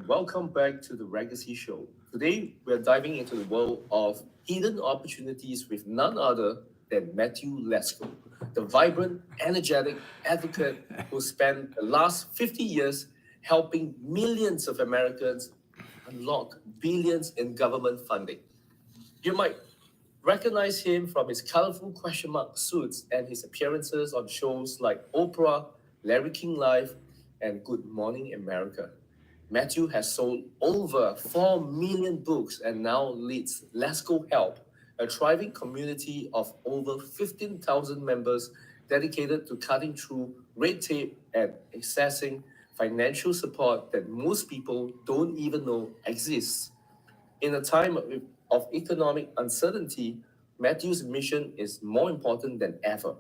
welcome back to the Legacy Show. Today, we're diving into the world of hidden opportunities with none other than Matthew Lesko, the vibrant, energetic advocate who spent the last 50 years helping millions of Americans unlock billions in government funding. You might recognize him from his colorful question mark suits and his appearances on shows like Oprah, Larry King Live, and Good Morning America. Matthew has sold over 4 million books and now leads Let's Go Help, a thriving community of over 15,000 members dedicated to cutting through red tape and accessing financial support that most people don't even know exists. In a time of economic uncertainty, Matthew's mission is more important than ever,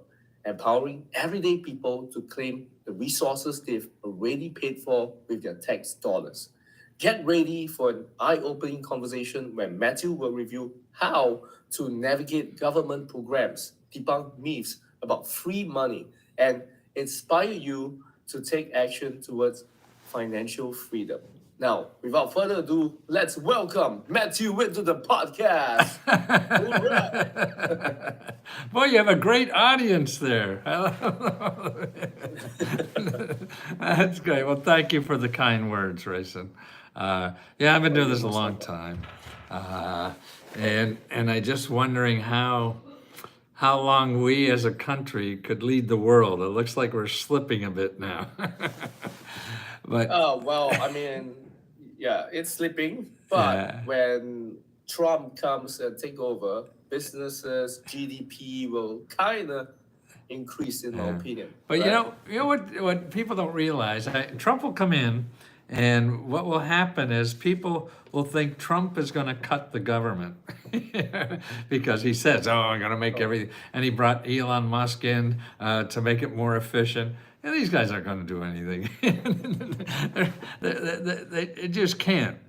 empowering everyday people to claim the resources they've already paid for with their tax dollars. Get ready for an eye opening conversation where Matthew will review how to navigate government programs, debunk myths about free money, and inspire you to take action towards financial freedom. Now, without further ado, let's welcome Matthew into the podcast. All right. Boy, you have a great audience there. That's great. Well, thank you for the kind words, Rayson. Yeah, I've been doing this a long time, and I just wondering how long we as a country could lead the world. It looks like we're slipping a bit now. But Well, I mean, yeah, it's slipping, but yeah. when Trump comes and take over, businesses, GDP will kind of increase, in my opinion. But right? you know what people don't realize. Trump will come in, and what will happen is people will think Trump is going to cut the government because he says, "Oh, I'm going to make everything," and he brought Elon Musk in to make it more efficient. And these guys aren't going to do anything. They just can't,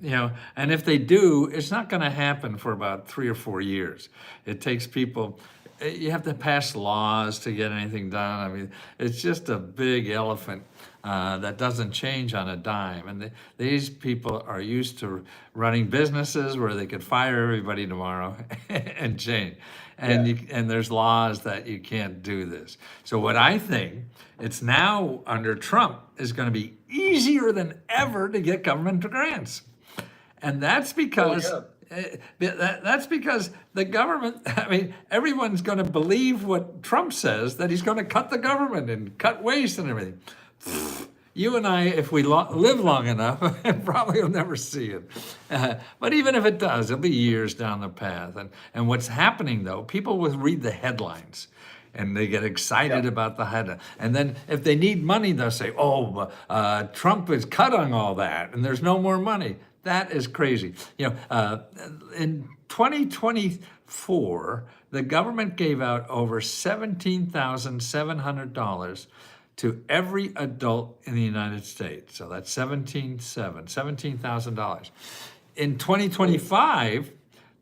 And if they do, it's not going to happen for about 3 or 4 years. It takes people. You have to pass laws to get anything done. I mean, it's just a big elephant that doesn't change on a dime. And these people are used to running businesses where they could fire everybody tomorrow and change. And there's laws that you can't do this. So what I think, it's now under Trump is going to be easier than ever to get government grants. And that's because that's because the government, I mean, everyone's going to believe what Trump says, that he's going to cut the government and cut waste and everything. You and I, if we live long enough, probably will never see it. But even if it does, it'll be years down the path. And what's happening, though, people will read the headlines. And they get excited about the headline. And then if they need money, they'll say, Trump is cutting all that, and there's no more money. That is crazy. In 2024, the government gave out over $17,700 to every adult in the United States. So that's $17,000. In 2025,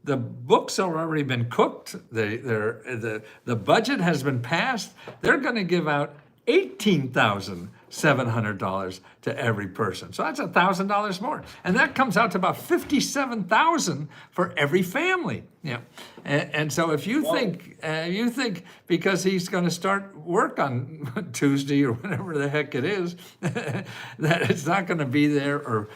the books have already been cooked. The budget has been passed. They're going to give out $18,700 to every person. So that's $1,000 more, and that comes out to about $57,000 for every family. And so if you think because he's going to start work on Tuesday or whatever the heck it is, that it's not going to be there or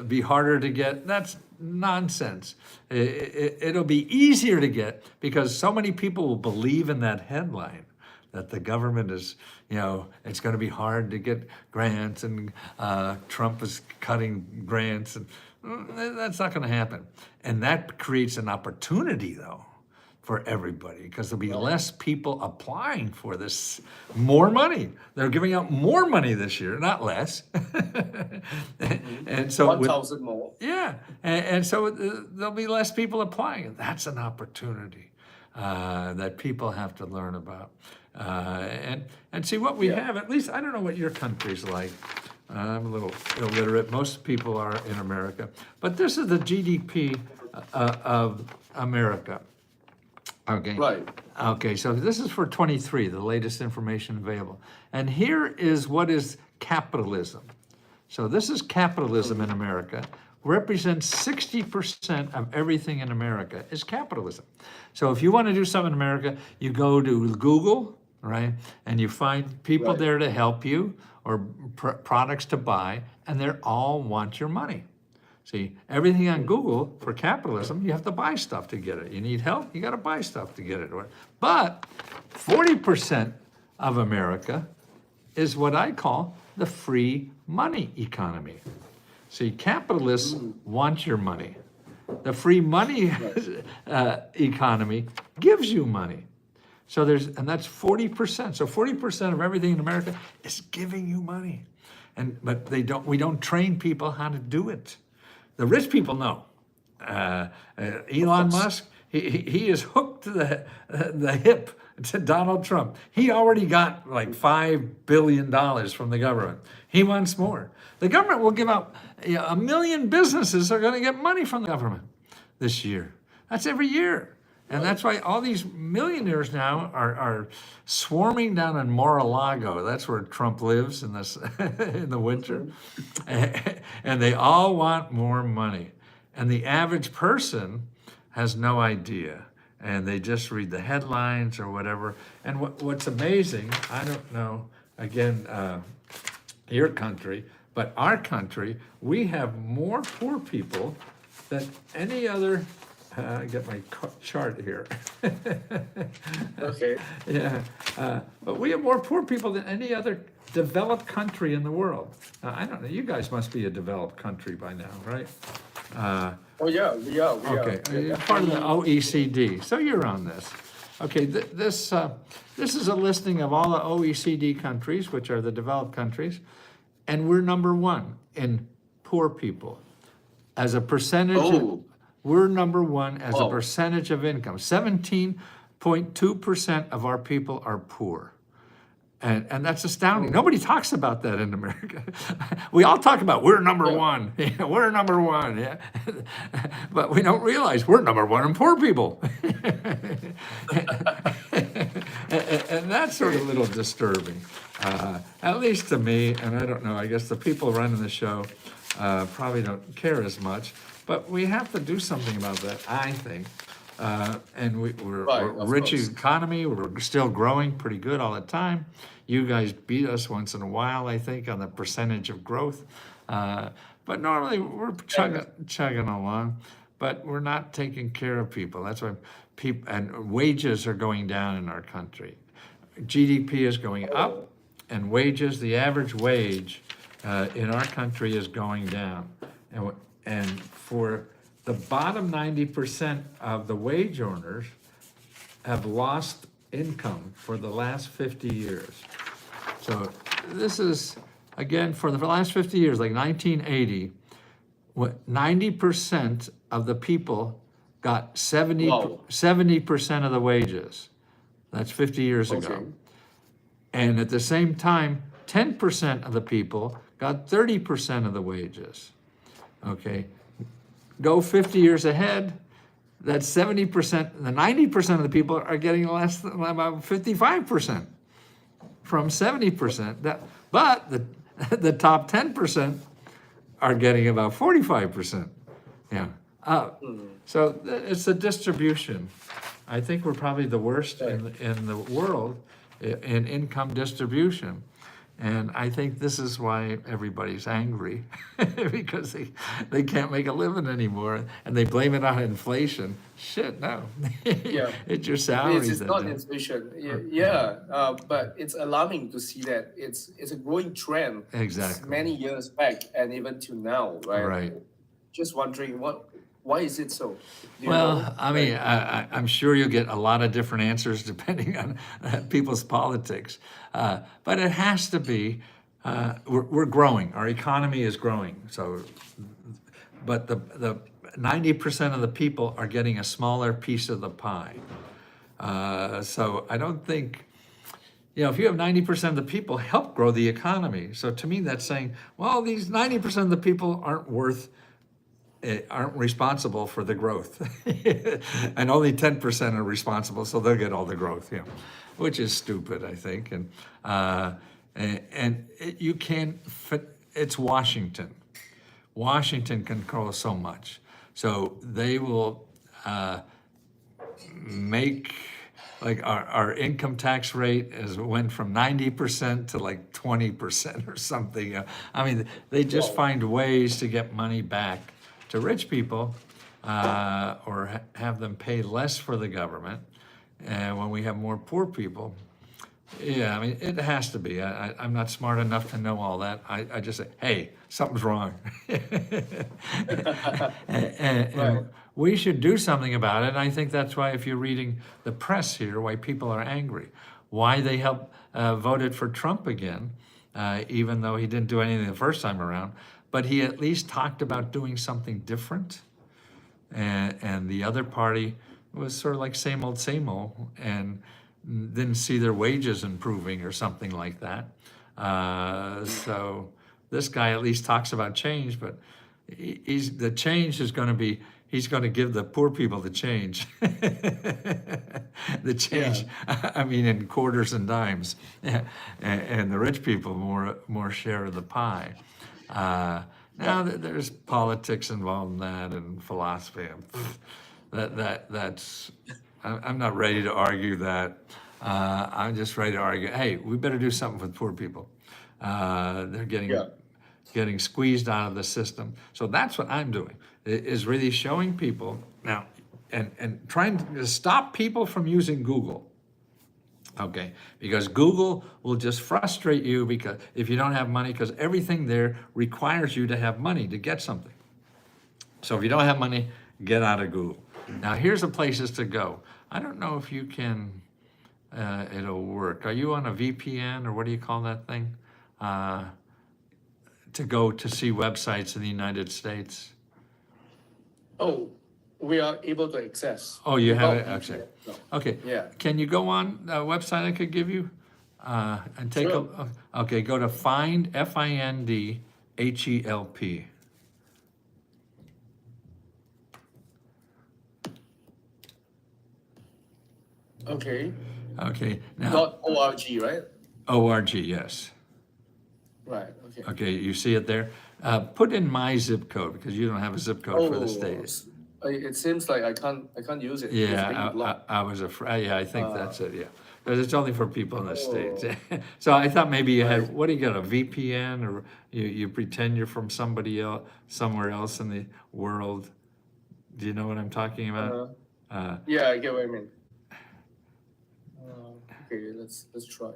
be harder to get, that's nonsense. It'll be easier to get because so many people will believe in that headline that the government is, it's going to be hard to get grants and Trump is cutting grants, and that's not going to happen. And that creates an opportunity, though, for everybody because there'll be less people applying for this more money. They're giving out more money this year, not less. And so 1,000 more. Yeah, and so there'll be less people applying, and that's an opportunity that people have to learn about and see what we have. At least I don't know what your country's like. I'm a little illiterate. Most people are in America, but this is the GDP of America. Okay. Right. Okay, so this is for 23, the latest information available. And here is what is capitalism. So this is capitalism in America. Represents 60% of everything in America is capitalism. So if you want to do something in America, you go to Google, right? And you find people Right. there to help you or products to buy, and they all want your money. See, everything on Google for capitalism, you have to buy stuff to get it. You need help, you got to buy stuff to get it. But 40% of America is what I call the free money economy. See, capitalists want your money. The free money economy gives you money. So and that's 40%. So 40% of everything in America is giving you money. But we don't train people how to do it. The rich people know. Elon Musk, he is hooked to the hip to Donald Trump. He already got like $5 billion from the government. He wants more. The government will give out, 1 million businesses are going to get money from the government this year. That's every year. And that's why all these millionaires now are swarming down in Mar-a-Lago. That's where Trump lives in the winter. And they all want more money. And the average person has no idea. And they just read the headlines or whatever. And what's amazing, I don't know, again, your country, but our country, we have more poor people than any other. I get my chart here. Okay. Yeah, but we have more poor people than any other developed country in the world. I don't know. You guys must be a developed country by now, right? Oh yeah, we are. Okay, you're part of the OECD, so you're on this. Okay, this is a listing of all the OECD countries, which are the developed countries, and we're number one in poor people. As a percentage, we're number one as a percentage of income. 17.2% of our people are poor. And that's astounding. Nobody talks about that in America. We all talk about we're number one. Yeah, we're number one. Yeah. But we don't realize we're number one in poor people. And that's sort of a little disturbing, at least to me. And I don't know, I guess the people running the show probably don't care as much. But we have to do something about that, I think. And we're a rich economy. We're still growing pretty good all the time. You guys beat us once in a while, I think, on the percentage of growth. But normally we're chugging along. But we're not taking care of people. That's why and wages are going down in our country. GDP is going up, and wages, the average wage in our country is going down. And for the bottom 90% of the wage earners have lost income for the last 50 years. So this is, again, for the last 50 years, like 1980, 90% of the people got 70% of the wages. That's 50 years ago. And at the same time, 10% of the people got 30% of the wages. Okay, go 50 years ahead, that's 70%, the 90% of the people are getting less than about 55% from 70%. But the top 10% are getting about 45%. Yeah. So it's the distribution. I think we're probably the worst in the world in income distribution. And I think this is why everybody's angry, because they can't make a living anymore, and they blame it on inflation. Shit, no. Yeah. It's your salaries. It's not inflation. But it's alarming to see that it's a growing trend. Exactly. Many years back and even till now, right? Right. Just wondering why is it so? Do you Well, know? I mean, I'm sure you'll get a lot of different answers depending on people's politics. But it has to be, we're growing. Our economy is growing. So, but the 90% of the people are getting a smaller piece of the pie. So I don't think, if you have 90% of the people, help grow the economy. So to me, that's saying, well, these 90% of the people aren't responsible for the growth. And only 10% are responsible, so they'll get all the growth, which is stupid, I think. You can't it's Washington. Washington controls so much. So they will make, like our income tax rate went from 90% to like 20% or something. I mean, they just Wow. find ways to get money back to rich people or have them pay less for the government. And when we have more poor people, yeah, I mean, it has to be. I'm not smart enough to know all that. I just say, hey, something's wrong. And Right. we should do something about it. And I think that's why, if you're reading the press here, why people are angry, why they voted for Trump again, even though he didn't do anything the first time around, but he at least talked about doing something different. And the other party was sort of like same old, and didn't see their wages improving or something like that. So this guy at least talks about change, but the change is going to be, he's going to give the poor people the change. The change, I mean, in quarters and dimes, and the rich people more share of the pie. Now there's politics involved in that and philosophy. That's I'm not ready to argue that. I'm just ready to argue, hey, we better do something for poor people. They're getting squeezed out of the system. So that's what I'm doing, is really showing people now and trying to stop people from using Google. Okay, because Google will just frustrate you because if you don't have money, because everything there requires you to have money to get something. So if you don't have money, get out of Google. Now here's the places to go. I don't know if you can, it'll work. Are you on a VPN or what do you call that thing? To go to see websites in the United States? Oh, we are able to access. Oh, you have it? without Okay. internet. No. Okay. Yeah. Can you go on a website I could give you? And take Sure. okay, go to find, FINDHELP. Okay. Okay, now, .org, right? ORG, yes. Right. Okay. Okay, you see it there? Put in my zip code, because you don't have a zip code for the state. It seems like I can't use it. It's Yeah, being blocked. I was afraid, yeah, I think that's it, yeah. Because it's only for people in the States. So I thought maybe you had, Right. what do you got, a VPN, or you pretend you're from somebody else, somewhere else in the world? Do you know what I'm talking about? Yeah, I get what you mean. Okay, let's try.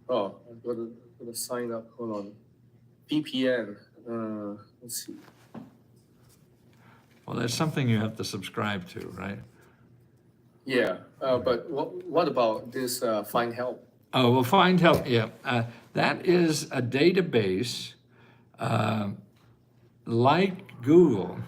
Oh, I've got to sign up. Hold on. VPN. Let's see. Well, there's something you have to subscribe to, right? Yeah, but what about this find help? Oh, well, Find Help, yeah. That is a database like Google,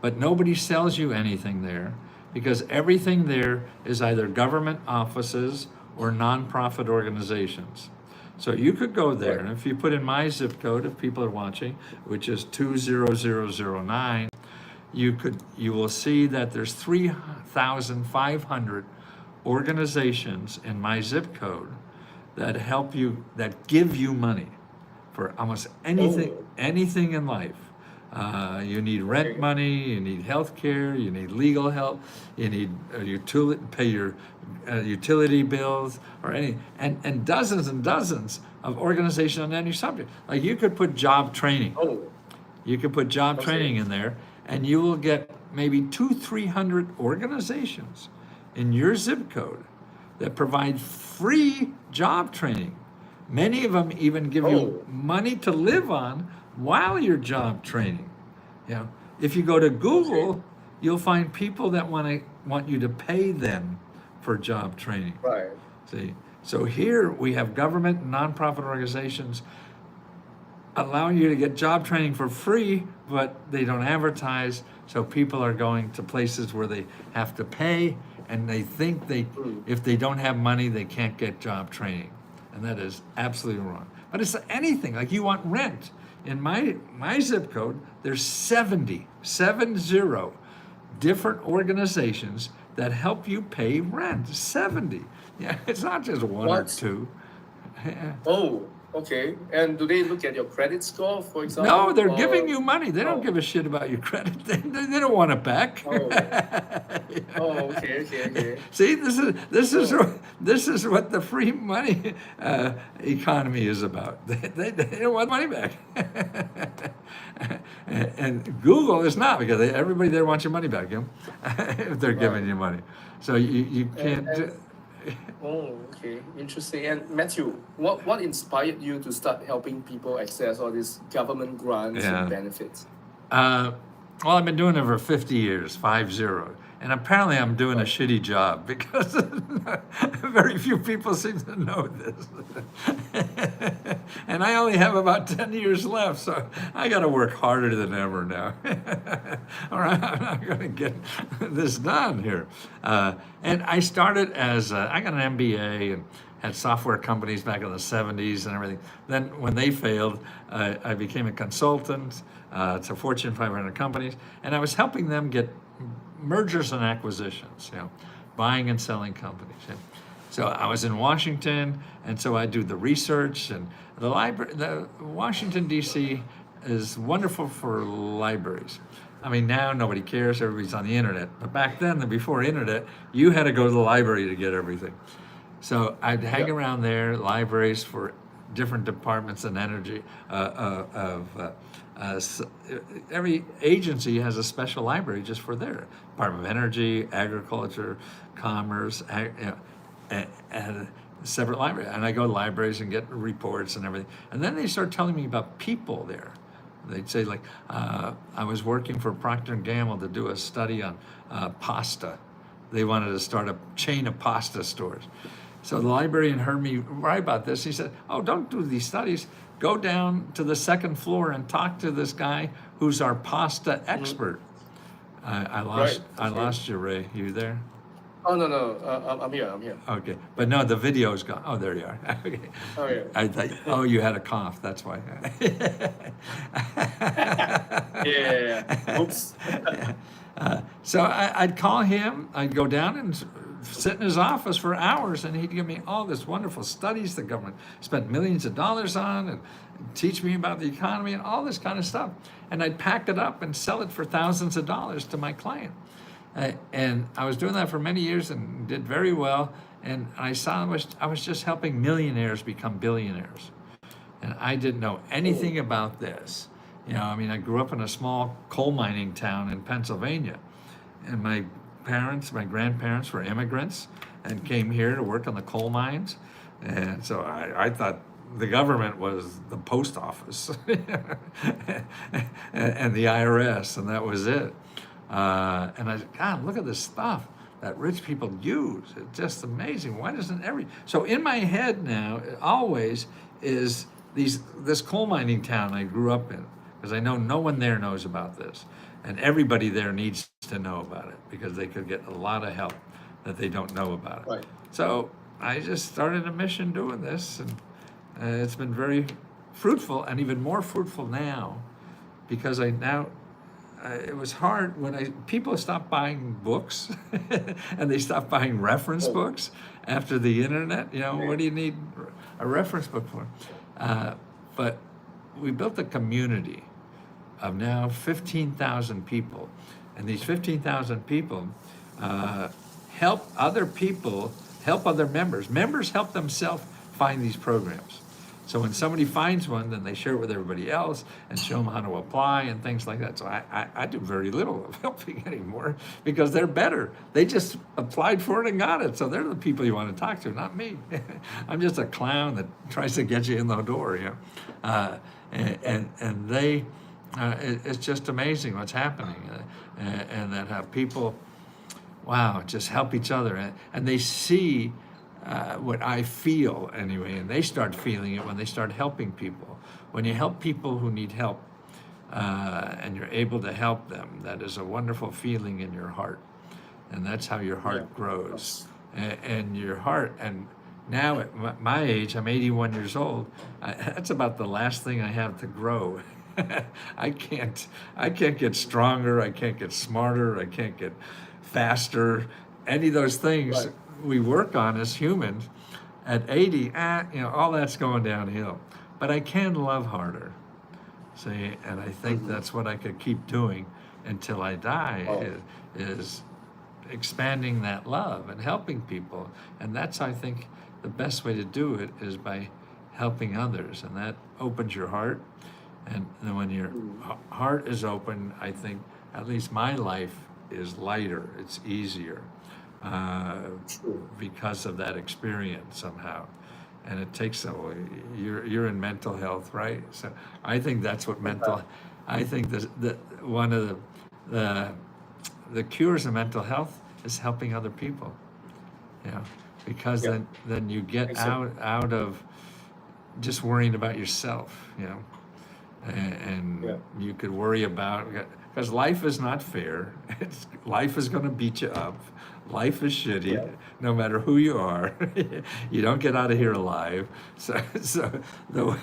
but nobody sells you anything there because everything there is either government offices or nonprofit organizations. So you could go there, and if you put in my zip code, if people are watching, which is 20009, you will see that there's 3,500 organizations in my zip code that help you, that give you money for almost anything in life. You need rent money, you need health care, you need legal help, you need pay your utility bills, or any, and dozens of organizations on any subject. Like you could put job training. You could put job training in there, and you will get maybe 200-300 organizations in your zip code that provide free job training. Many of them even give you money to live on while you're job training. You know, if you go to Google, you'll find people that want you to pay them for job training. Right. See, so here we have government and nonprofit organizations allowing you to get job training for free, but they don't advertise. So people are going to places where they have to pay, and they think if they don't have money, they can't get job training. And that is absolutely wrong. But it's anything, like you want rent. In my zip code, there's 70 different organizations that help you pay rent. 70. Yeah, it's not just one or What? two. Yeah. Oh, okay. And do they look at your credit score, for No, example, they're giving or you money. They don't no? give a shit about your credit. They don't want it back. Oh, oh, okay, okay, okay. See, this is Oh, this is what the free money economy is about. They don't want money back, and Google is not because everybody there wants your money back, you know, if they're giving right. you money. So you And can't. and oh, okay, interesting. And Matthew, what inspired you to start helping people access all these government grants and Yeah. benefits? Uh, well, I've been doing it for 50 years, 50. And apparently I'm doing a Right. shitty job because very few people seem to know this. And I only have about 10 years left, so I got to work harder than ever now. Or I'm not going to get this done here. And I started as, I got an MBA and had software companies back in the 70s and everything. Then when they failed, I became a consultant to Fortune 500 companies, and I was helping them get mergers and acquisitions, buying and selling companies. Yeah. So I was in Washington, and so I do the research and the library. The Washington D.C. is wonderful for libraries. I mean, now nobody cares; everybody's on the internet. But back then, before internet, you had to go to the library to get everything. So I'd Yeah. hang around there, libraries for different departments and energy s- every agency has a special library just for their Department of Energy, Agriculture, Commerce, and a separate library. And I go to libraries and get reports and everything. And then they start telling me about people there. They'd say like, I was working for Procter and Gamble to do a study on pasta. They wanted to start a chain of pasta stores. So the librarian heard me write about this. He said, "Oh, don't do these studies. Go down to the second floor and talk to this guy who's our pasta Mhm. expert." I Right. lost I Okay. lost you, Ray. You there? Oh, no, no. I'm here. I'm here. Okay, but no, the video's gone. Oh, there you are. Okay. Oh, yeah. I thought, oh, you had a cough. That's why. Yeah, yeah, yeah. Oops. So I'd call him, I'd go down and sit in his office for hours, and he'd give me all this wonderful studies the government spent millions of dollars on and teach me about the economy and all this kind of stuff. And I'd pack it up and sell it for thousands of dollars to my client. And I was doing that for many years and did very well. And I saw I was just helping millionaires become billionaires. And I didn't know anything about this. I mean, I grew up in a small coal mining town in Pennsylvania, and my grandparents were immigrants and came here to work on the coal mines. And so I thought the government was the post office and the IRS, and that was it. And I said, God, look at this stuff that rich people use. It's just amazing. Why doesn't So in my head now, it always is this coal mining town I grew up in, because I know no one there knows about this. And everybody there needs to know about it because they could get a lot of help that they don't know about it. Right. So I just started a mission doing this, and it's been very fruitful, and even more fruitful now because it was hard when people stopped buying books and they stopped buying reference Oh, books after the internet. What okay. do you need a reference book for? But we built a community of now 15,000 people, and these 15,000 people help other people, help other members. Members help themselves find these programs. So when somebody finds one, then they share it with everybody else and show them how to apply and things like that. So I do very little of helping anymore because they're better. They just applied for it and got it. So they're the people you want to talk to, not me. I'm just a clown that tries to get you in the door, and they, it's just amazing what's happening, and that how people, wow, just help each other, and they see what I feel anyway, and they start feeling it when they start helping people. When you help people who need help, and you're able to help them, that is a wonderful feeling in your heart, and that's how your Yeah. heart grows, Yes. and your heart. And now at my age, I'm 81 years old. That's about the last thing I have to grow. I can't get stronger, I can't get smarter, I can't get faster. Any of those things Right. we work on as humans at 80, all that's going downhill. But I can love harder. See, and I think Mm-hmm. that's what I could keep doing until I die Oh, is expanding that love and helping people. And that's, I think, the best way to do it is by helping others. And that opens your heart. And then when your mm, heart is open, I think at least my life is lighter, it's easier uh, true. because of that experience somehow. And it takes you're in mental health, right? So I think that's what mental. I think the one of the the cures of mental health is helping other people. You know, because Yeah. then you get Exactly. out of just worrying about yourself. Yeah. And you could worry about because life is not fair. Life is going to beat you up. Life is shitty, Yeah. no matter who you are. You don't get out of here alive. So the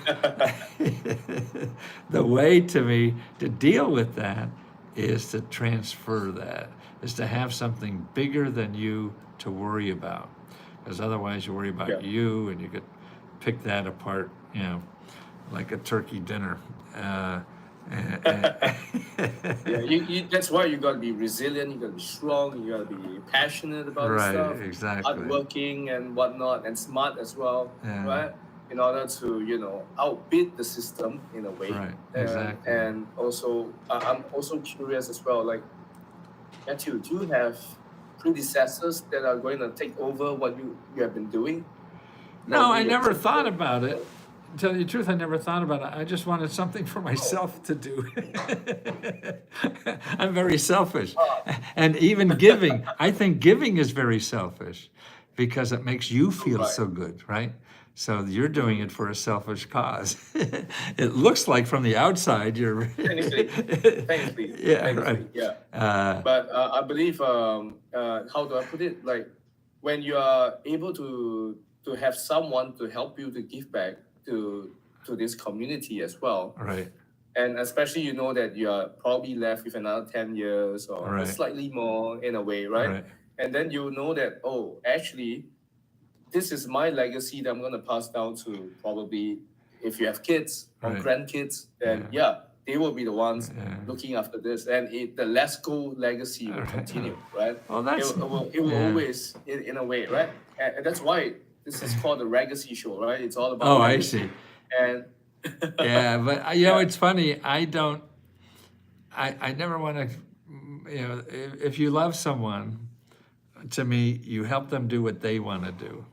the way to me to deal with that is to transfer that, is to have something bigger than you to worry about, because otherwise you worry Yeah. about you and you could pick that apart, like a turkey dinner. And, Yeah, that's why you gotta be resilient, you gotta be strong, you gotta be passionate about this right, stuff, exactly. hardworking and whatnot, and smart as well, Yeah, right? In order to, outbid the system in a way. right, exactly. And also, I'm also curious as well, like, Matthew, do you have predecessors that are going to take over what you have been doing? No, Probably I your never kids thought or, about it. or To tell you the truth, I never thought about it. I just wanted something for oh, myself to do. I'm very selfish. ah, And even giving, I think giving is very selfish because it makes you feel right. so good, right? So you're doing Mm-hmm. it for a selfish cause. It looks like from the outside you're, Technically, yeah, right. technically, yeah. Uh, But I believe, how do I put it? Like, when you are able to have someone to help you to give back to to this community as well, right, and especially that you are probably left with another 10 years or right, slightly more in a way, right? right. And then you know that, oh, actually, this is my legacy that I'm gonna pass down to, probably, if you have kids or Right. grandkids, Yeah. then yeah, they will be the ones Yeah. looking after this, and the Lasco legacy All will right. continue, right? Well, It, that's will- it will yeah. always, in a way, right? And that's why this is called the legacy show, right? It's all about Oh, I legacy, see. and Yeah, but yeah, it's funny. I don't. I never want to. If you love someone, to me, you help them do what they want to do.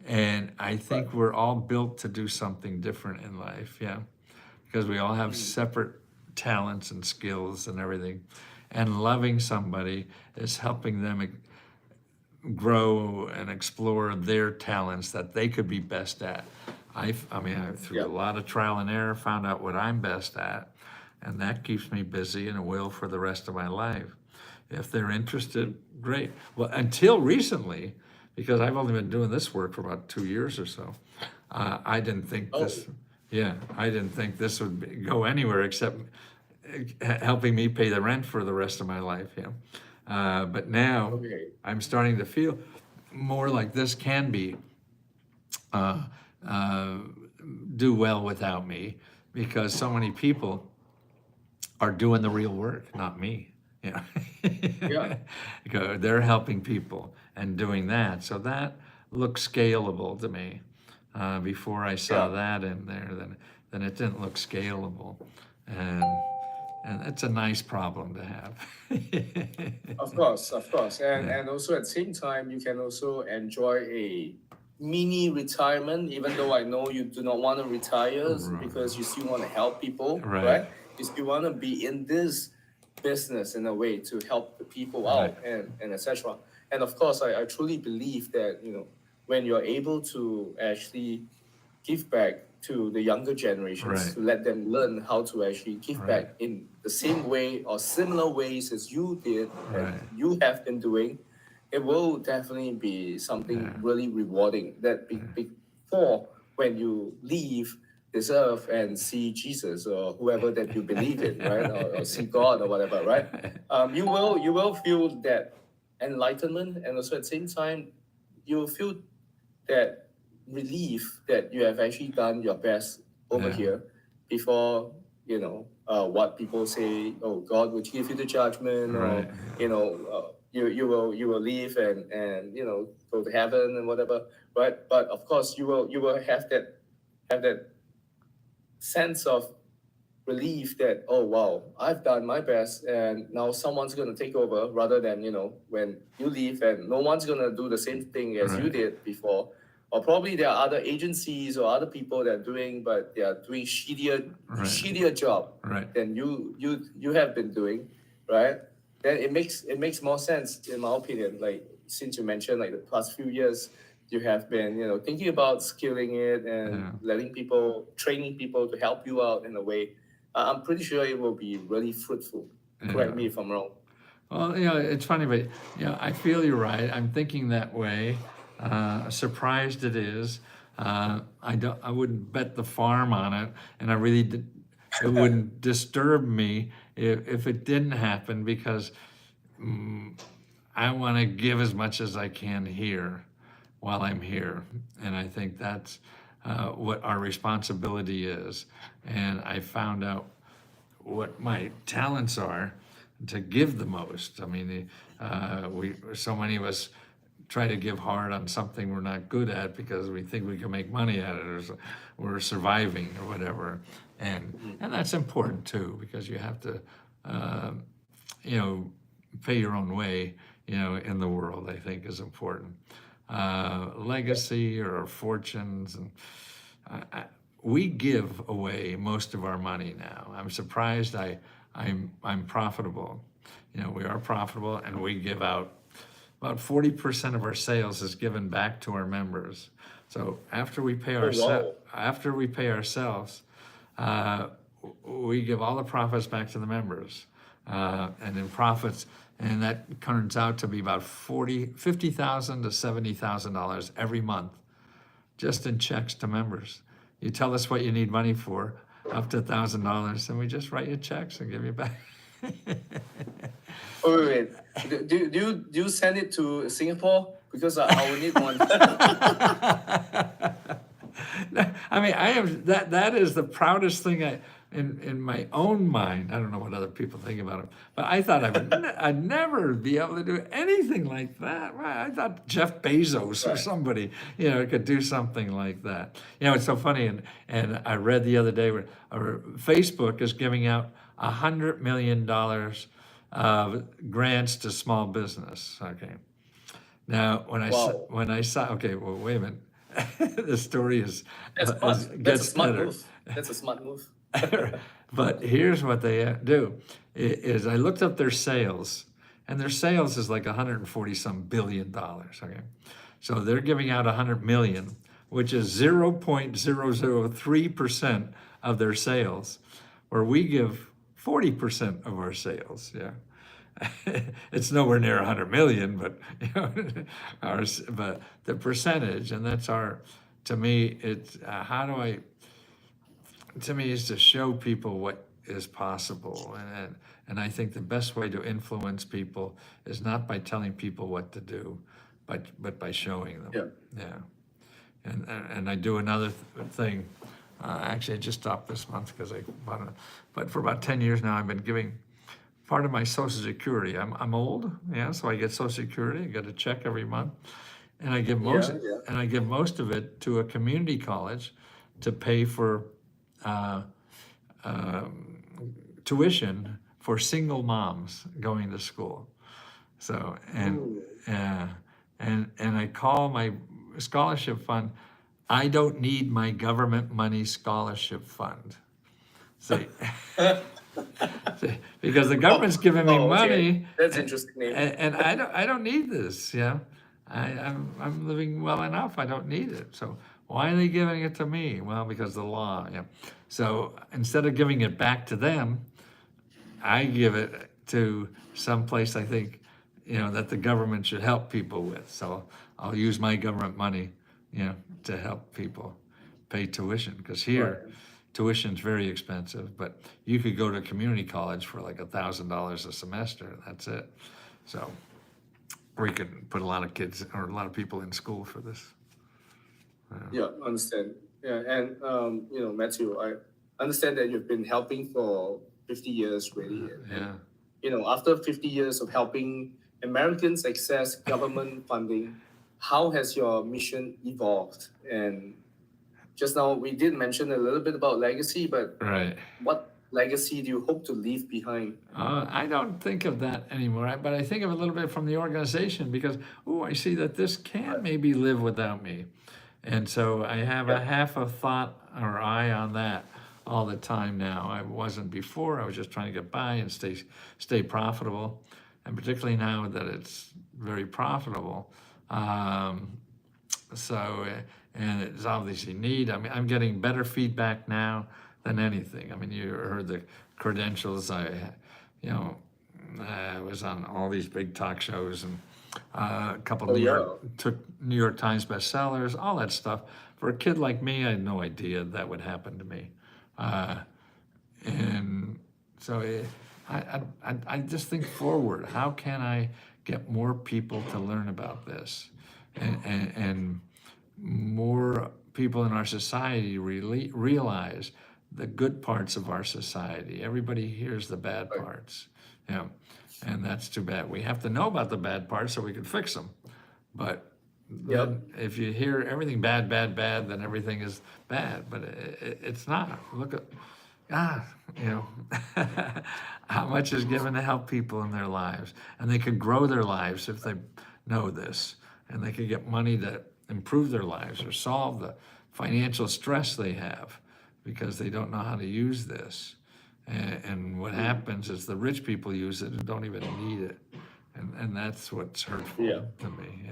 And I right. think we're all built to do something different in life, yeah, because we all have Mm, separate talents and skills and everything. And loving somebody is helping them grow and explore their talents that they could be best at. Through yeah, a lot of trial and error, found out what I'm best at, and that keeps me busy and will for the rest of my life. If they're interested, great. Well, until recently, because I've only been doing this work for about 2 years or so, I didn't think oh, this, yeah, I didn't think this would go anywhere except helping me pay the rent for the rest of my life, but now okay, I'm starting to feel more like this can be uh, uh, do well without me because so many people are doing the real work, not me. Yeah, yeah, they're helping people and doing that. So that looks scalable to me. Before I saw yeah. that in there, then it didn't look scalable, and and that's a nice problem to have. Of course, and Yeah. also at the same time, you can also enjoy a mini retirement. Even though I know you do not want to retire because you still want to help people, Right, right? You still want to be in this business in a way to help the people right, out and etc. And of course, I truly believe that when you're able to actually give back to the younger generations right, to let them learn how to actually give right, back in the same way or similar ways as you did and right. you have been doing, it will definitely be Yeah, something really rewarding that before when you leave, this earth and see Jesus or whoever that you believe in, right? Or see God or whatever, right? You will feel that enlightenment, and also at the same time, you will feel that relief that you have actually done your best over Yeah. here before, what people say, oh, God will give you the judgment, Right. or you will leave and go to heaven and whatever, right? But of course you will have that sense of relief that, oh wow, I've done my best and now someone's going to take over, rather than when you leave and no one's going to do the same thing as you Right. did before. Or probably there are other agencies or other people that are doing, but they are doing shittier job Right. than you have been doing, right? Then it makes more sense, in my opinion. Like, since you mentioned, like, the past few years you have been thinking about skilling it and Yeah. training people to help you out in a way. I'm pretty sure it will be really fruitful. Yeah. Correct me if I'm wrong. Well, it's funny, but I feel you're right. I'm thinking that way. Surprised it is. I don't. I wouldn't bet the farm on it, and I really did. It wouldn't disturb me if it didn't happen, because I want to give as much as I can here while I'm here, and I think that's what our responsibility is. And I found out what my talents are to give the most. I mean, so many of us try to give hard on something we're not good at because we think we can make money at it, or we're surviving or whatever. And that's important too, because you have to, you know, pay your own way, in the world, I think is important. Legacy or fortunes, and we give away most of our money now. I'm surprised I'm profitable. We are profitable, and we give out about 40% of our sales is given back to our members. So after we pay Wow. ourselves, we give all the profits back to the members, and in profits, and that turns out to be about $50,000 to $70,000 every month, just in checks to members. You tell us what you need money for, up to $1,000, and we just write you checks and give you back. Oh, wait. Do you send it to Singapore? Because I will need one. I mean, I am that is the proudest thing in my own mind. I don't know what other people think about it, but I thought I'd never be able to do anything like that. I thought Jeff Bezos or somebody, could do something like that. It's so funny, and I read the other day where Facebook is giving out $100 million of grants to small business. Okay. Now, Wow. when I saw, okay, well, wait a minute. The story That's smart. That's a gets smart better. move. That's a smart move. But here's what they do: is I looked up their sales, and their sales is like 140 some billion dollars. Okay, so they're giving out 100 million, which is 0.003% of their sales, where we give 40% of our sales. Yeah. It's nowhere near 100 million, but but the percentage, and that's to me, it's to me, is to show people what is possible, and I think the best way to influence people is not by telling people what to do, but by showing them. Yeah. And I do another thing. Actually, I just stopped this month because but for about 10 years now, I've been giving part of my Social Security. I'm old, so I get Social Security. I get a check every month, and I give most of it to a community college to pay for tuition for single moms going to school. So and I call my scholarship fund, I don't need my government money scholarship fund. See, because the government's giving me money. That's interesting name. And I don't need this. I'm living well enough. I don't need it. So why are they giving it to me? Well, because the law. Yeah. So instead of giving it back to them, I give it to some place I think that the government should help people with. So I'll use my government money, to help people. pay tuition, because here Right. tuition's very expensive, but you could go to community college for like $1,000 a semester. That's it. So we could put a lot of kids or a lot of people in school for this. Yeah, understand. Yeah, and Matthew, I understand that you've been helping for 50 years really, and Yeah. after 50 years of helping Americans access government funding, how has your mission evolved? And just now we did mention a little bit about legacy, but Right. what legacy do you hope to leave behind? I don't think of that anymore, but I think of it a little bit from the organization because, oh, I see that this can maybe live without me. And so I have a Yeah. half a thought or eye on that all the time now. I wasn't before. I was just trying to get by and stay profitable. And particularly now that it's very profitable. And it's obviously need. I mean, I'm getting better feedback now than anything. I mean, you heard the credentials. I was on all these big talk shows and a couple Oh New yeah. York took New York Times bestsellers, all that stuff. For a kid like me, I had no idea that would happen to me, and so I just think forward. How can I get more people to learn about this, and more people in our society really realize the good parts of our society. Everybody hears the bad Right. parts, yeah, and that's too bad. We have to know about the bad parts so we can fix them. But Yep. then if you hear everything bad, bad, bad, then everything is bad. But it's not. Look at, you know, how much is given to help people in their lives. And they could grow their lives if they know this. And they could get money to improve their lives or solve the financial stress they have because they don't know how to use this. And what happens is the rich people use it and don't even need it. And that's what's hurtful Yeah. to me. Yeah.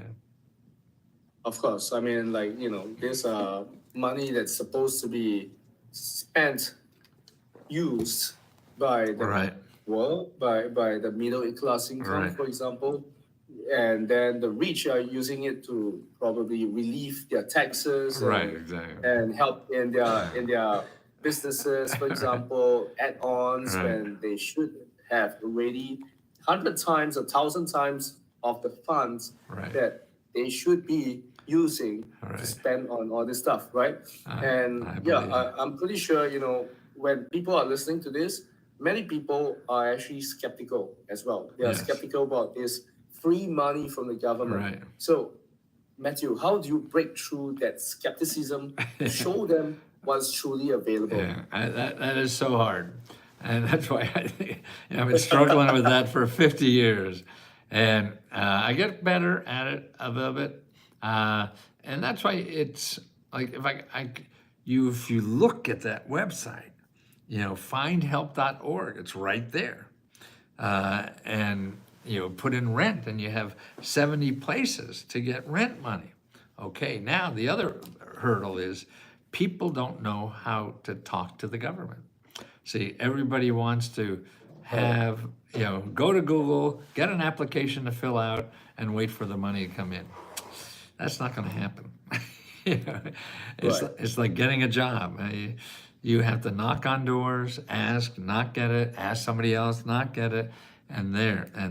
Of course. I mean, this money that's supposed to be spent, used by the Right. world, by the middle class income, Right. for example, and then the rich are using it to probably relieve their taxes Right, exactly. and help in their businesses, for example, add-ons Right. when they should have already 100 times, 1,000 times of the funds Right. that they should be using Right. to spend on all this stuff, right? I And believe I'm pretty sure, when people are listening to this, many people are actually skeptical as well. They are Yes. skeptical about this free money from the government. Right. So, Matthew, how do you break through that skepticism to show them what's truly available? Yeah, that is so hard. And that's why I think, I've been struggling with that for 50 years. And I get better at it a little bit. And that's why it's like if you look at that website, findhelp.org, it's right there. And put in rent and you have 70 places to get rent money. Okay, now the other hurdle is people don't know how to talk to the government. See, everybody wants to have, go to Google, get an application to fill out, and wait for the money to come in. That's not going to happen. Right. It's like getting a job. You have to knock on doors, ask, not get it, ask somebody else, not get it, and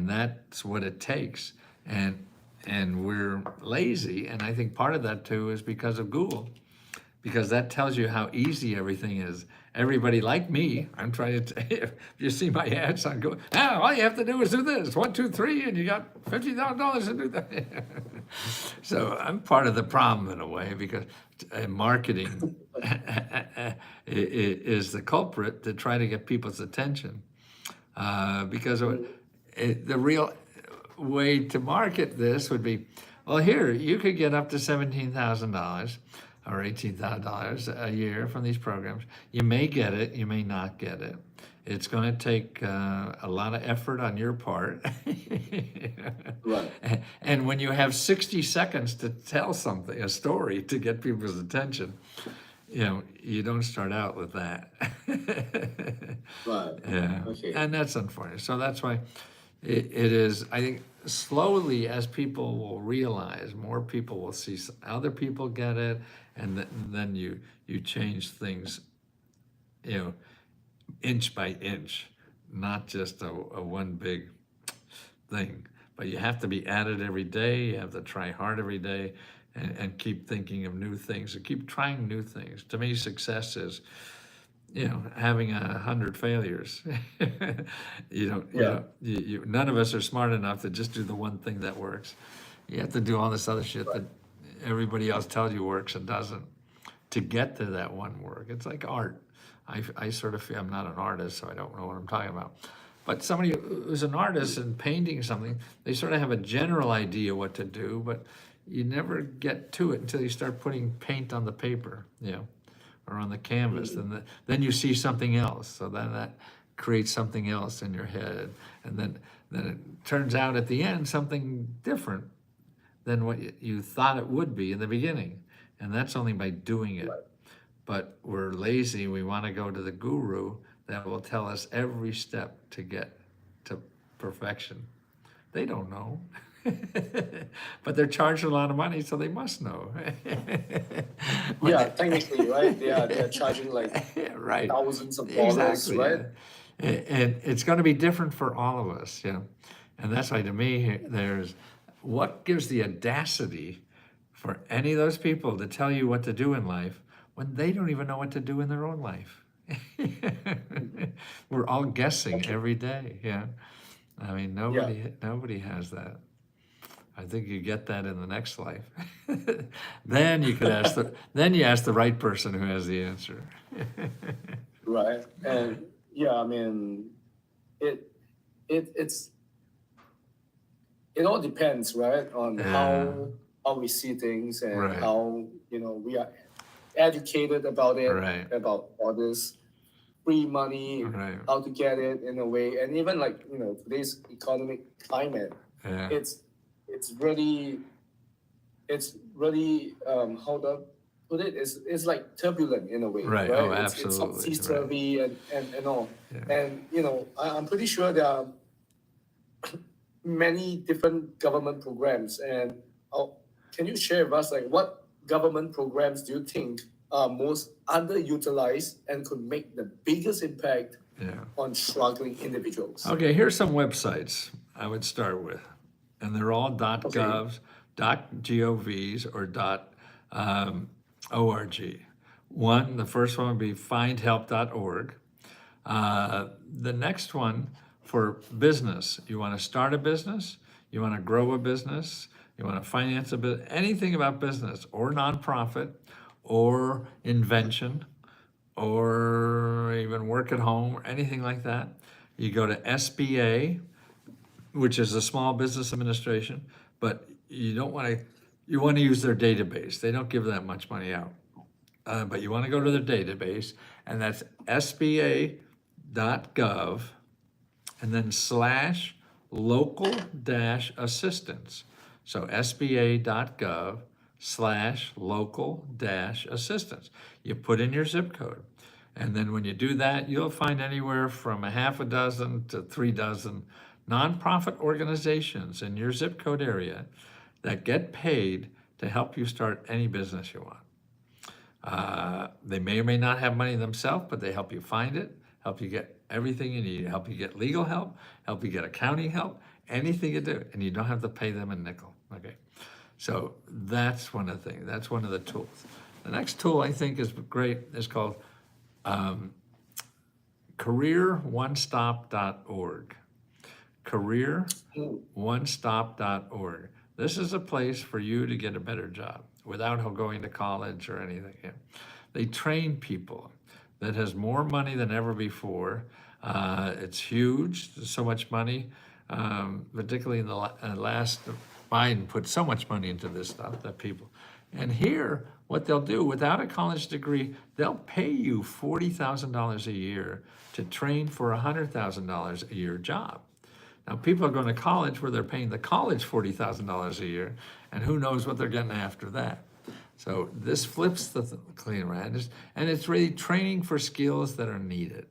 that's what it takes. And we're lazy, and I think part of that too is because of Google. Because that tells you how easy everything is. Everybody like me, I'm trying to, if you see my ads on Google, all you have to do is do this, 1, 2, 3, and you got $50,000 to do that. So I'm part of the problem in a way because marketing is the culprit to try to get people's attention. Because the real way to market this would be, well, here, you could get up to $17,000 or $18,000 a year from these programs. You may get it, you may not get it. It's going to take a lot of effort on your part. Right. And when you have 60 seconds to tell something, a story, to get people's attention, you don't start out with that. Right. Yeah, Okay. and that's unfortunate. So that's why it is, I think slowly, as people will realize, more people will see other people get it, and then you change things, you know, inch by inch, not just a one big thing. But you have to be at it every day. You have to try hard every day, and keep thinking of new things and keep trying new things. To me, success is, having 100 failures. Yeah. None of us are smart enough to just do the one thing that works. You have to do all this other shit that everybody else tells you works and doesn't to get to that one work. It's like art. I sort of feel, I'm not an artist, so I don't know what I'm talking about. But somebody who's an artist and painting something, they sort of have a general idea what to do, but you never get to it until you start putting paint on the paper, or on the canvas, and then you see something else. So then that creates something else in your head, and then it turns out at the end something different than what you thought it would be in the beginning, and that's only by doing it. But we're lazy. We want to go to the guru that will tell us every step to get to perfection. They don't know. But they're charged a lot of money, so they must know. Yeah, technically, right? They're charging like Right. thousands of dollars, Exactly. right? And it's going to be different for all of us, And that's why, to me, there's what gives the audacity for any of those people to tell you what to do in life when they don't even know what to do in their own life. We're all guessing every day, I mean, nobody has that. I think you get that in the next life. Then you could then you ask the right person who has the answer. Right. And I mean, it's it all depends, right, on how we see things and Right. how we are educated about it, Right. about all this free money, Right. how to get it in a way, and even like today's economic climate, Yeah. it's really how to put it, it's like turbulent in a way, Right. right? Oh, It's absolutely. topsy-turvy and all. Yeah. And I'm pretty sure there are many different government programs, and can you share with us like what government programs do you think are most underutilized and could make the biggest impact on struggling individuals? Okay, here's some websites I would start with, and they're all .govs, .govs, or .org. The first one would be findhelp.org. The next one for business, you want to start a business, you want to grow a business, you want to finance a business, anything about business or nonprofit or invention or even work at home or anything like that. You go to SBA, which is the Small Business Administration, but you want to use their database. They don't give that much money out. But you want to go to their database, and that's sba.gov, and then /local-assistance. So sba.gov/local-assistance. You put in your zip code. And then when you do that, you'll find anywhere from a half a dozen to 3 dozen nonprofit organizations in your zip code area that get paid to help you start any business you want. They may or may not have money themselves, but they help you find it, help you get everything you need, help you get legal help you get accounting help, anything you do, and you don't have to pay them a nickel. Okay, so that's one of the things. That's one of the tools. The next tool I think is great is called careeronestop.org. Careeronestop.org. This is a place for you to get a better job without going to college or anything. They train people that has more money than ever before. It's huge. There's so much money, particularly in the last, Biden put so much money into this stuff that people, and here, what they'll do without a college degree, they'll pay you $40,000 a year to train for a $100,000 a year job. Now, people are going to college where they're paying the college $40,000 a year, and who knows what they're getting after that. So this flips the clean around, and it's really training for skills that are needed.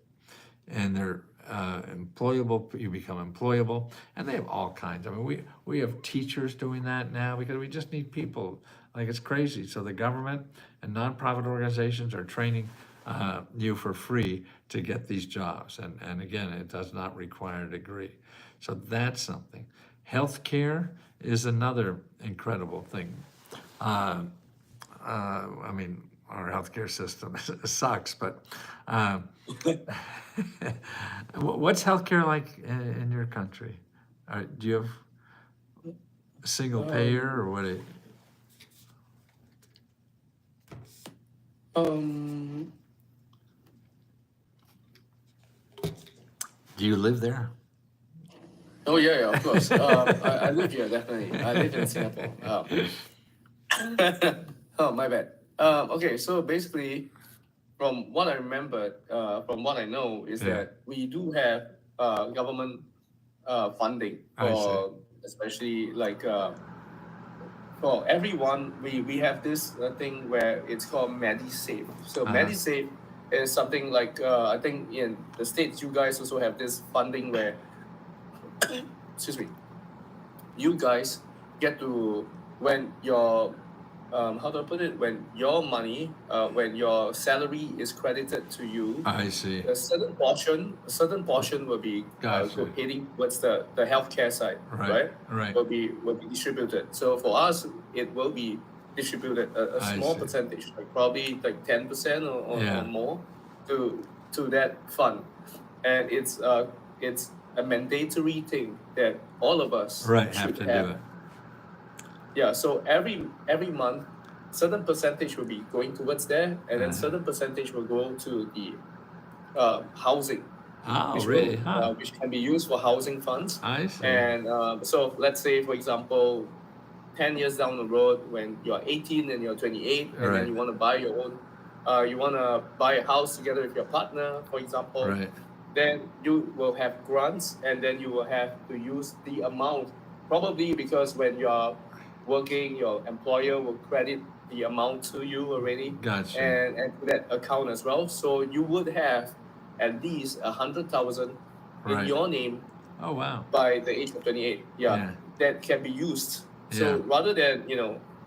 And employable, you become employable, and they have all kinds. I mean, we have teachers doing that now because we just need people. Like it's crazy. So the government and nonprofit organizations are training you for free to get these jobs. And again, it does not require a degree. So that's something. Healthcare is another incredible thing. I mean, our healthcare system sucks, but what's healthcare like in your country? Do you have a single payer or what? Um, Do you live there? oh yeah, of course. I live here, definitely. I live in Singapore. Oh, my bad. Okay, so basically, from what I remember, from what I know, is Yeah. that we do have government funding I see. for, especially like for everyone. We have this thing where it's called MediSafe. So MediSafe is something like I think in the States, you guys also have this funding where, excuse me, you guys get to, when your how do I put it? When your money, when your salary is credited to you, I see. a certain portion will be Gotcha. heading towards the healthcare side, Right, right? right. Will be distributed. So for us, it will be distributed a I small see. percentage, like probably like 10% Yeah. or more, to that fund, and it's a mandatory thing that all of us Right, have should to have. do it. Yeah, so every month, certain percentage will be going towards there, and then certain percentage will go to the housing, Oh, which really? will Huh. which can be used for housing funds. I see. And so let's say, for example, 10 years down the road, when you're 18 and you're 28, and Right. then you want to buy your own, you want to buy a house together with your partner, for example, Right. then you will have grants, and then you will have to use the amount, probably because when you're working, your employer will credit the amount to you already, Gotcha. and to that account as well. So you would have at least 100,000 in Right. your name Oh, wow. by the age of 28. Yeah. That can be used. So Yeah. rather than,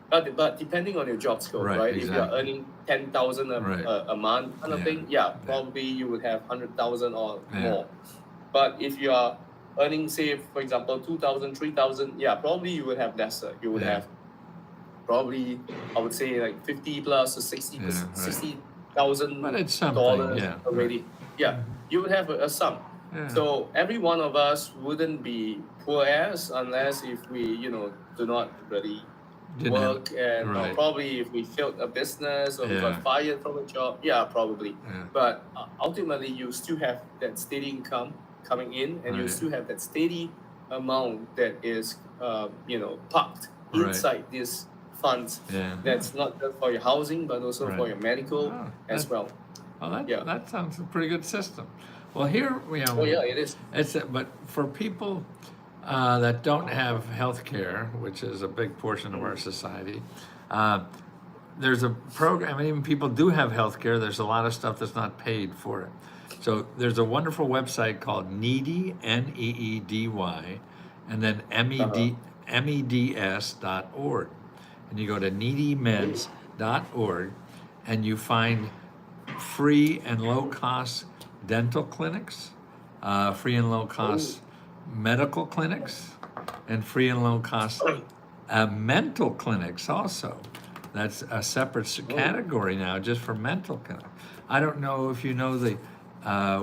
but depending on your job scope, Right, right? If you're exactly. earning 10,000 Right. a month kind of Yeah. thing, probably you would have 100,000 or Yeah. more. But if you are earning, say, for example, 2,000, 3,000, probably you would have lesser. You would Yeah. have probably, I would say, like 50 plus or 60, Yeah, right. $60,000 But it's something, yeah, already. Yeah, you would have a sum. Yeah. So every one of us wouldn't be poor as, unless if we, do not really Didn't have- work, and or right. probably if we failed a business or we got Yeah. fired from a job, probably. Yeah. But ultimately, you still have that steady income coming in, and you Right. still have that steady amount that is, parked Right. inside these funds. Yeah. That's not just for your housing, but also Right. for your medical Oh, as well. Well, Yeah. that sounds a pretty good system. Well, here we have. Oh yeah, it is. But for people that don't have health care, which is a big portion of our society, there's a program, and even people do have health care, there's a lot of stuff that's not paid for it. So there's a wonderful website called Needy, Needy, and then meds.org. And you go to needymeds.org, and you find free and low-cost dental clinics, free and low-cost medical clinics, and free and low-cost mental clinics also. That's a separate category now, just for mental clinics. I don't know if you know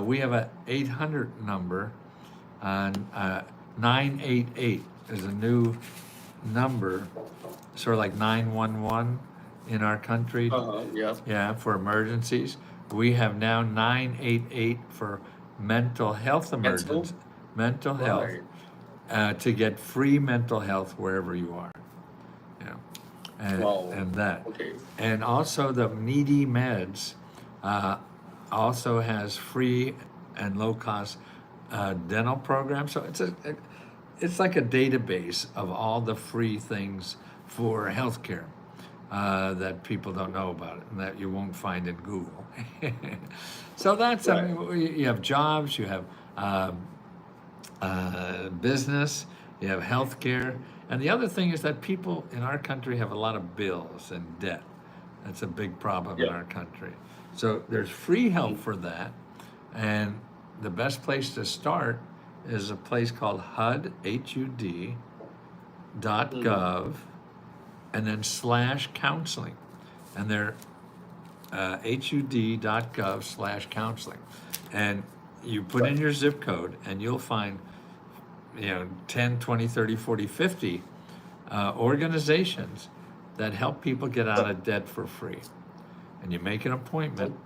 we have a 800 number, 988 is a new number, sort of like 911 in our country. Yeah. Yeah, for emergencies. We have now 988 for mental health emergencies. Mental health. To get free mental health wherever you are. Yeah. And, Wow. and that. Okay. And also the Needy Meds also has free and low cost dental programs. So it's like a database of all the free things for healthcare that people don't know about and that you won't find in Google. So that's, I Right. mean, you have jobs, you have business, you have healthcare, and the other thing is that people in our country have a lot of bills and debt. That's a big problem in Yeah. our country. So there's free help for that, and the best place to start is a place called HUD.gov, and then /counseling, and they're HUD.gov/counseling, and you put in your zip code, and you'll find 10, 20, 30, 40, 50 organizations that help people get out of debt for free. And you make an appointment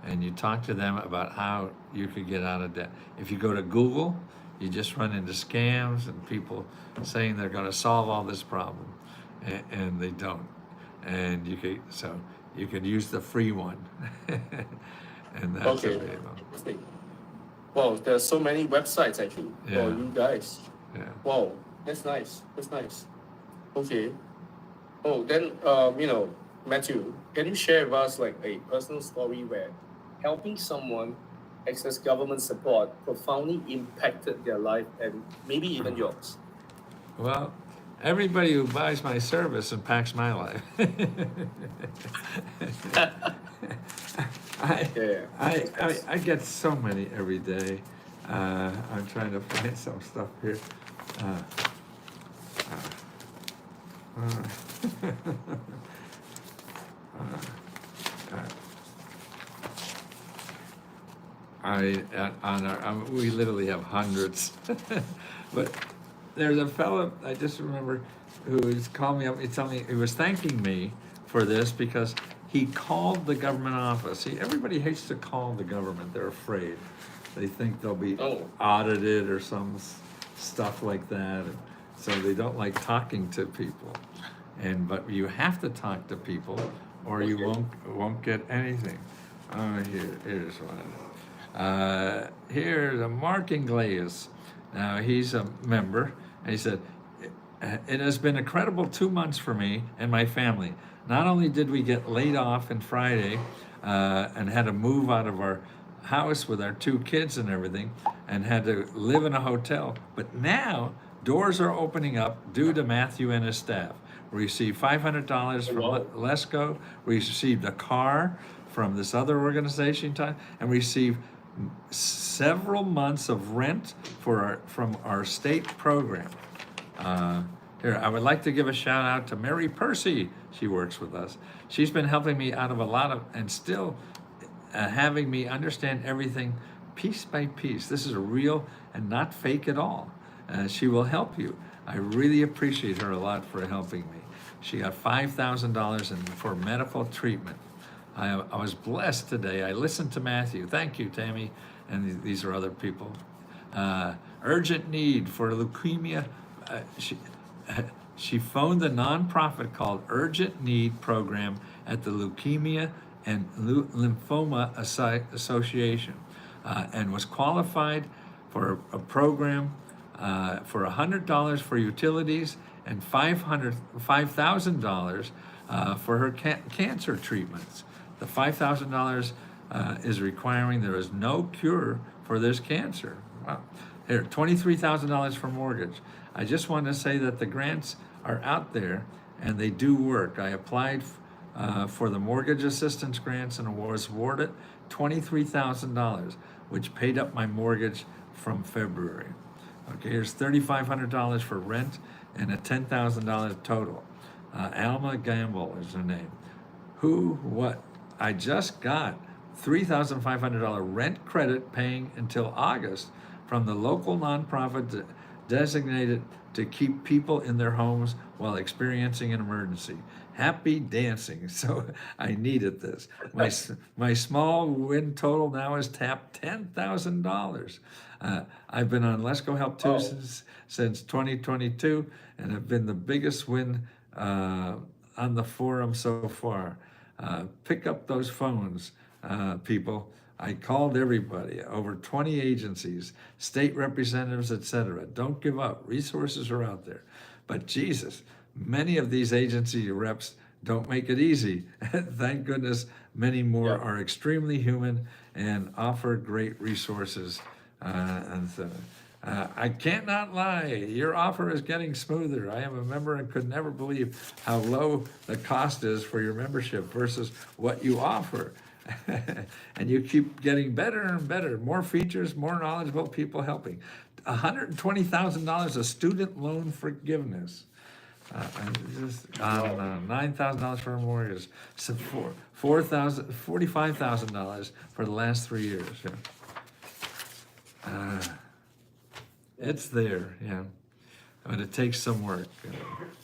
and you talk to them about how you could get out of debt. If you go to Google, you just run into scams and people saying they're going to solve all this problem, and they don't. And you could use the free one, and that's Okay. available. Wow, there are so many websites actually for Yeah. you guys. Yeah. Wow, that's nice. That's nice. Okay. Oh, then Matthew, can you share with us like a personal story where helping someone access government support profoundly impacted their life and maybe even yours? Well, everybody who buys my service impacts my life. I get so many every day. I'm trying to find some stuff here. We literally have hundreds, but there's a fellow I just remember who's called me up. He was thanking me for this because he called the government office. See, everybody hates to call the government. They're afraid. They think they'll be audited or some stuff like that, and so they don't like talking to people. But you have to talk to people, or you won't get anything. Here's one. Here's a Mark Ingles. Now he's a member, and he said, "It has been an incredible 2 months for me and my family. Not only did we get laid off on Friday and had to move out of our house with our 2 kids and everything, and had to live in a hotel, but now doors are opening up due to Matthew and his staff. We received $500 from Lesko. We received a car from this other organization, and received several months of rent from our state program." Here, I would like to give a shout out to Mary Percy. She works with us. She's been helping me out of a lot of, and still having me understand everything piece by piece. This is real and not fake at all. She will help you. I really appreciate her a lot for helping me. She got $5,000 for medical treatment. I was blessed today. I listened to Matthew. Thank you, Tammy. And these are other people. Urgent need for leukemia. She phoned the nonprofit called Urgent Need Program at the Leukemia and Lymphoma Association, and was qualified for a program for $100 for utilities and $5,000 for her cancer treatments. The $5,000 is requiring there is no cure for this cancer. Wow. Here, $23,000 for mortgage. I just want to say that the grants are out there and they do work. I applied for the mortgage assistance grants and was awarded $23,000, which paid up my mortgage from February. Okay, here's $3,500 for rent and a $10,000 total. Alma Gamble is her name. What? I just got $3,500 rent credit paying until August from the local nonprofit designated to keep people in their homes while experiencing an emergency. Happy dancing. So I needed this. My small win total now is tapped $10,000. I've been on Let's Go Help Too since 2022 and have been the biggest win on the forum so far. Pick up those phones, people. I called everybody, over 20 agencies, state representatives, etc. Don't give up. Resources are out there. But Jesus, many of these agency reps don't make it easy. Thank goodness many more are extremely human and offer great resources And so, I can't not lie. Your offer is getting smoother. I am a member and could never believe how low the cost is for your membership versus what you offer. And you keep getting better and better. More features, more knowledgeable people helping. $120,000 of student loan forgiveness. And just on and on. $9,000 for a mortgage. So $45,000 for the last 3 years. Yeah. It's there, yeah. But it takes some work.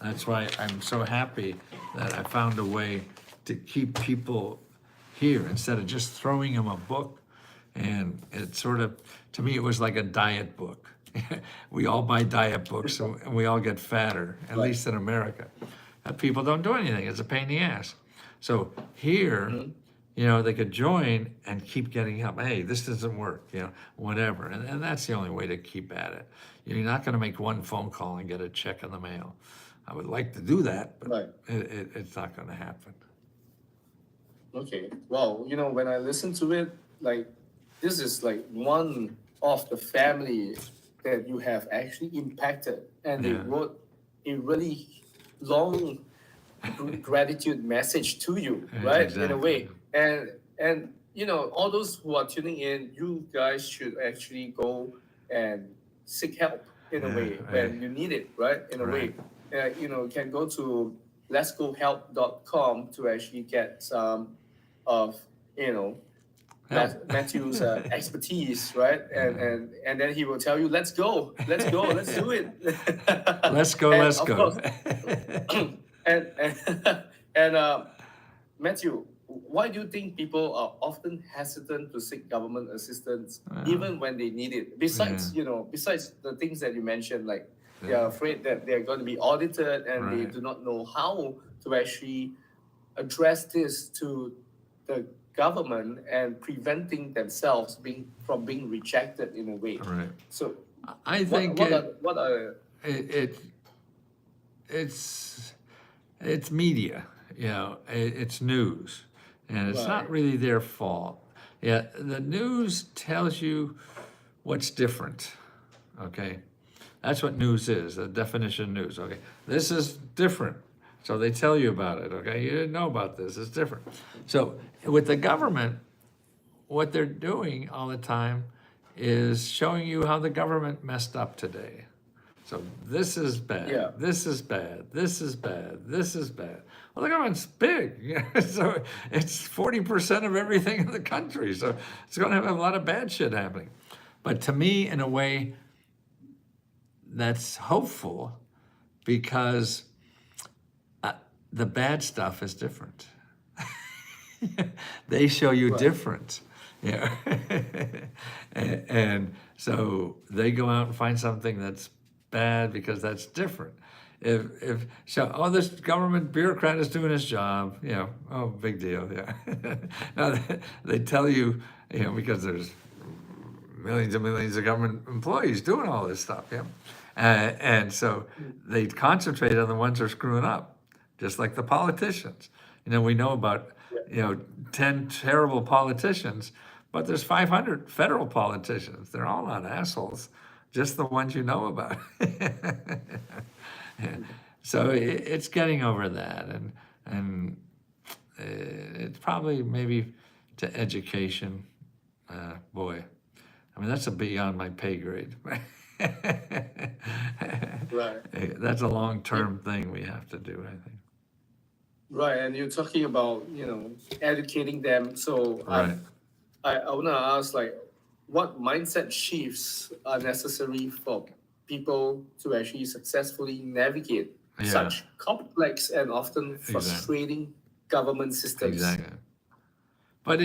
That's why I'm so happy that I found a way to keep people here instead of just throwing them a book. And it sort of, to me, it was like a diet book. We all buy diet books and we all get fatter, at least in America. People don't do anything. It's a pain in the ass. So here, you know, they could join and keep getting help. Hey, this doesn't work, you know, whatever. And that's the only way to keep at it. You're not going to make one phone call and get a check in the mail. I would like to do that, but it's not going to happen. Okay. Well, you know, when I listen to it, like, this is like one of the family that you have actually impacted, and they wrote a really long gratitude message to you, right? Exactly. In a way, and you know, all those who are tuning in, you guys should actually go and seek help in a way when you need it, right? In a way, you know, you can go to letsgohelp.com to actually get some of, you know, Matthew's expertise, right? And then he will tell you, let's go, let's do it. Let's go, And let's of go. course, and Matthew, why do you think people are often hesitant to seek government assistance even when they need it? Besides, you know, besides the things that you mentioned, like they are afraid that they're going to be audited and they do not know how to actually address this to the government and preventing themselves from being rejected in a way. Right. So I think it's media, you know, it's news, and it's not really their fault. Yeah, the news tells you what's different, okay? That's what news is, the definition of news, okay? This is different, so they tell you about it, okay? You didn't know about this, it's different. So with the government, what they're doing all the time is showing you how the government messed up today. So this is bad, this is bad, this is bad, this is bad. Well, the government's big, so it's 40% of everything in the country, so it's gonna have a lot of bad shit happening. But to me, in a way, that's hopeful because the bad stuff is different. They show you different. Yeah. And so they go out and find something that's bad because that's different. If so, this government bureaucrat is doing his job, you know, oh, big deal, yeah. Now they tell you, you know, because there's millions and millions of government employees doing all this stuff, yeah. And so they concentrate on the ones who are screwing up, just like the politicians. You know, we know about, you know, 10 terrible politicians, but there's 500 federal politicians. They're all not assholes, just the ones you know about. So it's getting over that, and it's probably maybe to education. Boy, I mean, that's beyond my pay grade. That's a long-term thing we have to do, I think. Right, and you're talking about, you know, educating them. So I want to ask, like, what mindset shifts are necessary for people to actually successfully navigate such complex and often frustrating government systems? Exactly. But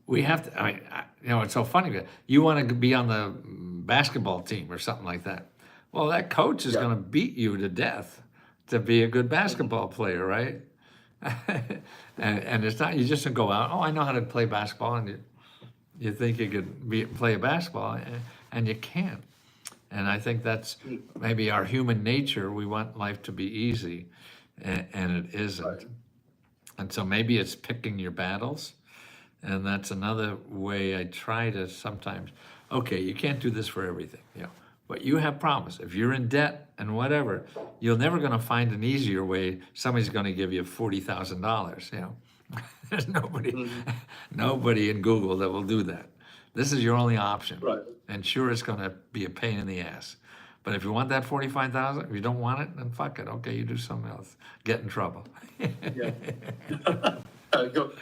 we have to, I mean, you know, it's so funny. You want to be on the basketball team or something like that. Well, that coach is going to beat you to death to be a good basketball player, right? and it's not, you just don't go out, oh, I know how to play basketball, and you think you could play basketball, and you can't. And I think that's maybe our human nature. We want life to be easy, and it isn't. And so maybe it's picking your battles And that's another way I try to sometimes, okay, you can't do this for everything, but you have problems. If you're in debt and whatever, you're never gonna find an easier way. Somebody's gonna give you $40,000, There's Mhm. nobody in Google that will do that. This is your only option. Right. And sure, it's gonna be a pain in the ass. But if you want that 45,000, if you don't want it, then fuck it. Okay, you do something else. Get in trouble. Yeah.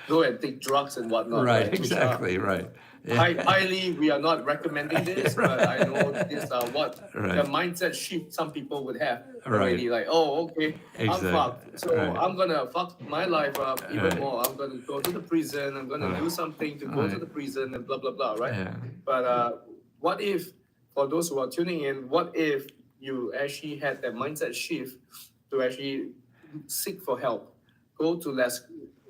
Go and take drugs and whatnot, Right, which exactly, right. Yeah. highly, we are not recommending this, but I know these are what the Right. mindset shift some people would have Right. already. Like, oh, okay, Exactly. I'm fucked, so Right. I'm gonna fuck my life up even Right. more. I'm gonna go to the prison. I'm gonna Right. do something to go to Right. the prison and blah blah blah, right? Yeah. But what if, for those who are tuning in, what if you actually had that mindset shift to actually seek for help, go to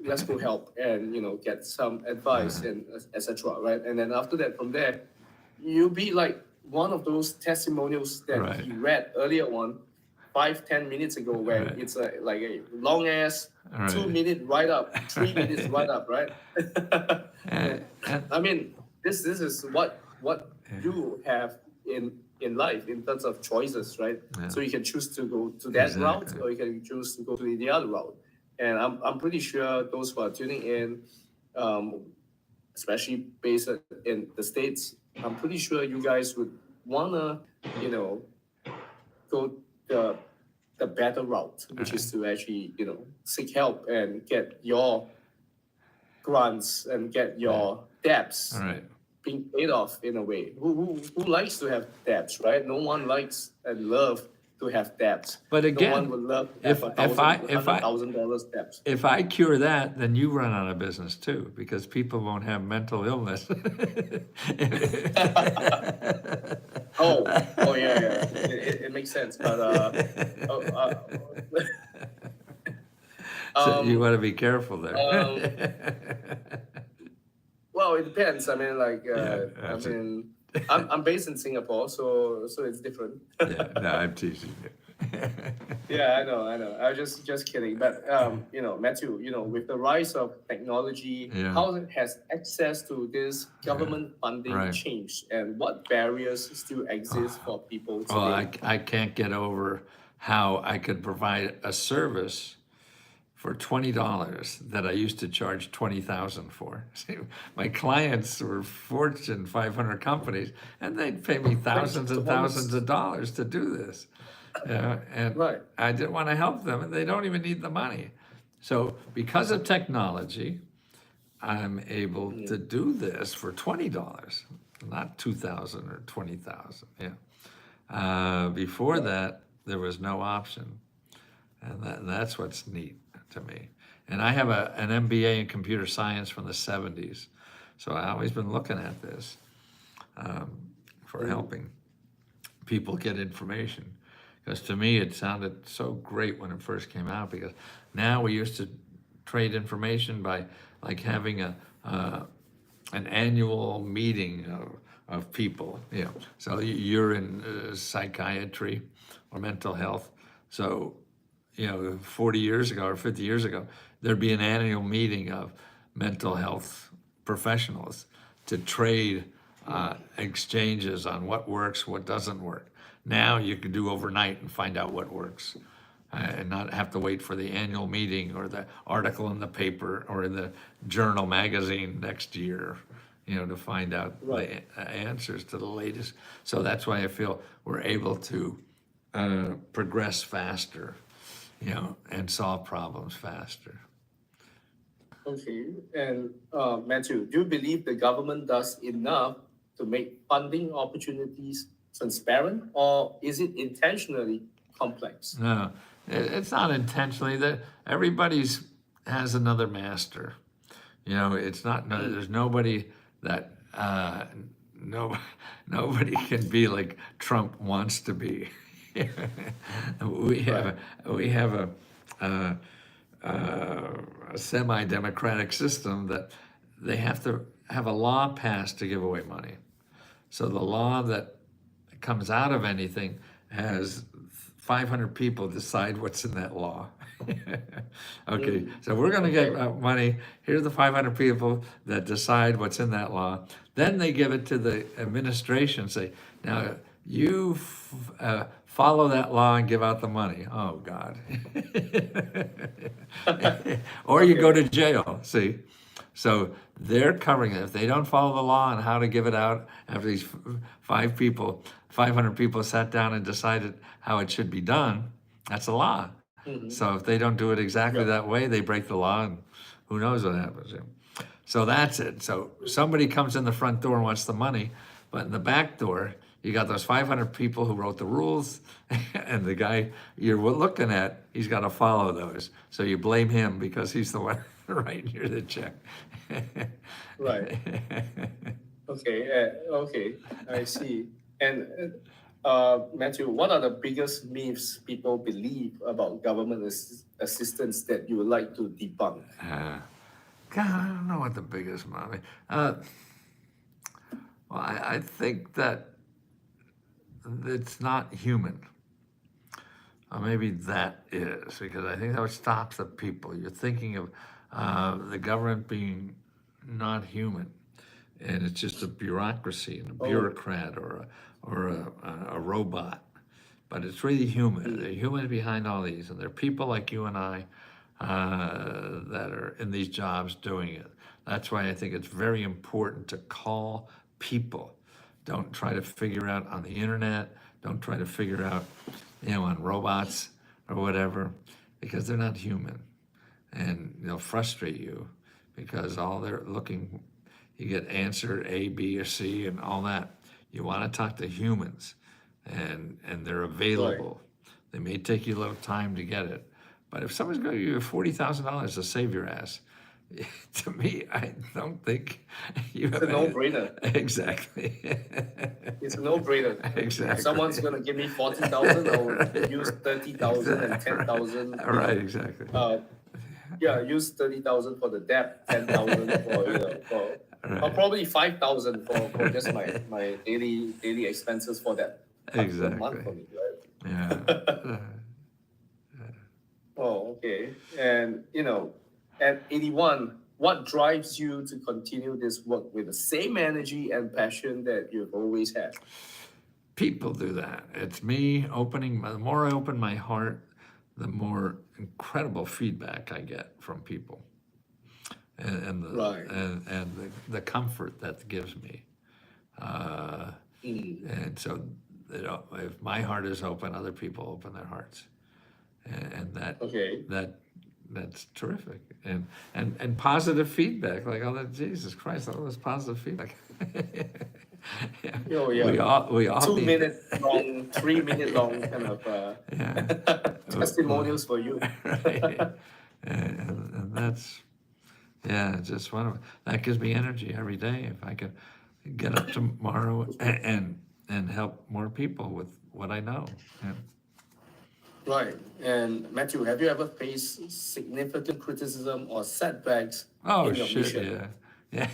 let's go help and get some advice and etc. Right, and then after that, from there, you'll be like one of those testimonials that Right. he read earlier on 5-10 minutes ago, where Right. it's like a long ass Right. 2 minute write up, 3 minutes write up, right? And- I mean, this is what you have in life in terms of choices, right? Yeah. So you can choose to go to that route, Exactly. or you can choose to go to the other route. And I'm pretty sure those who are tuning in, especially based in the States, I'm pretty sure you guys would wanna, go the better route, which is to actually, seek help and get your grants and get your debts All right. being paid off in a way. Who likes to have debts, right? No one likes and love to have debts. But No again, one would love to if- have if I- $100,000 debts. If I cure that, then you run out of business too, because people won't have mental illness. Oh, yeah. It makes sense, but So you want to be careful there. well, it depends. I mean, like, Yeah, absolutely. I'm based in Singapore, so it's different. Yeah, no, I'm teasing you. Yeah, I know. I was just kidding. But Matthew, with the rise of technology, Yeah. how has access to this government funding Right. changed, and what barriers still exist for people today? Well, I can't get over how I could provide a service for $20 that I used to charge $20,000 for. See, my clients were Fortune 500 companies, and they'd pay me thousands and thousands of dollars to do this. And Right. I didn't want to help them, and they don't even need the money. So because of technology, I'm able to do this for $20, not $2,000 or $20,000. Yeah. Before that, there was no option, and that's what's neat to me. And I have an MBA in computer science from the 70s, so I've always been looking at this for helping people get information. Because to me, it sounded so great when it first came out, because now we used to trade information by like having an annual meeting of people. So you're in psychiatry or mental health. So 40 years ago or 50 years ago, there'd be an annual meeting of mental health professionals to trade exchanges on what works, what doesn't work. Now you can do overnight and find out what works, and not have to wait for the annual meeting or the article in the paper or in the journal magazine next year, to find out Right. the answers to the latest. So that's why I feel we're able to progress faster, and solve problems faster. Okay. And Matthew, do you believe the government does enough to make funding opportunities transparent, or is it intentionally complex? No, it's not intentionally. That everybody's has another master. It's not. No, there's nobody that nobody can be like Trump wants to be. we have a semi-democratic system that they have to have a law passed to give away money. So the law that comes out of anything has 500 people decide what's in that law. Okay, so we're gonna get Okay. money. Here's the 500 people that decide what's in that law. Then they give it to the administration, say, now you follow that law and give out the money. Oh, God. Or you go Okay. to jail, see? So they're covering it. If they don't follow the law on how to give it out, after these 500 people sat down and decided how it should be done, that's a law. Mm-hmm. So if they don't do it exactly Yeah. that way, they break the law, and who knows what happens. Yeah. So that's it. So somebody comes in the front door and wants the money, but in the back door, you got those 500 people who wrote the rules, and the guy you're looking at, he's got to follow those. So you blame him because he's the one writing you the check. Right. Okay. Okay. I see. And Matthew, what are the biggest myths people believe about government assistance that you would like to debunk? God, I don't know what the biggest mommy. Well, I think that it's not human. Or maybe that is, because I think that what stops the people. You're thinking of the government being not human, and it's just a bureaucracy and a Oh. bureaucrat or a robot. But it's really human. There are humans behind all these, and there are people like you and I that are in these jobs doing it. That's why I think it's very important to call people. Don't try to figure out on the internet. Don't try to figure out, on robots or whatever, because they're not human, and they'll frustrate you because all they're looking, you get answer A, B, or C, and all that. You want to talk to humans, and they're available. They may take you a little time to get it, but if someone's going to give you $40,000 to save your ass, to me, I don't think you It's have a no-brainer. Exactly. It's a no-brainer. Exactly. If someone's gonna give me 40,000, I will use 30,000 and 10,000. Right, exactly. Yeah, use 30,000 for the debt, 10,000 for or Right. probably 5,000 for just my daily expenses for that particular month for Exactly. me, right? Yeah. Oh, okay. And at 81, what drives you to continue this work with the same energy and passion that you've always had? People do that. It's me opening, the more I open my heart, the more incredible feedback I get from people. And Right. the comfort that gives me. And so, if my heart is open, other people open their hearts. And Okay. that's terrific. And positive feedback, like, oh, Jesus Christ, all this positive feedback. Yeah. Oh, yeah. We all 2 need minute long, 3 minute long kind of Yeah. testimonials for you. Right. And that's, just one of, that gives me energy every day. If I could get up tomorrow and help more people with what I know. Yeah. Right. And Matthew, have you ever faced significant criticism or setbacks Oh, in your shit, mission? yeah. Yeah.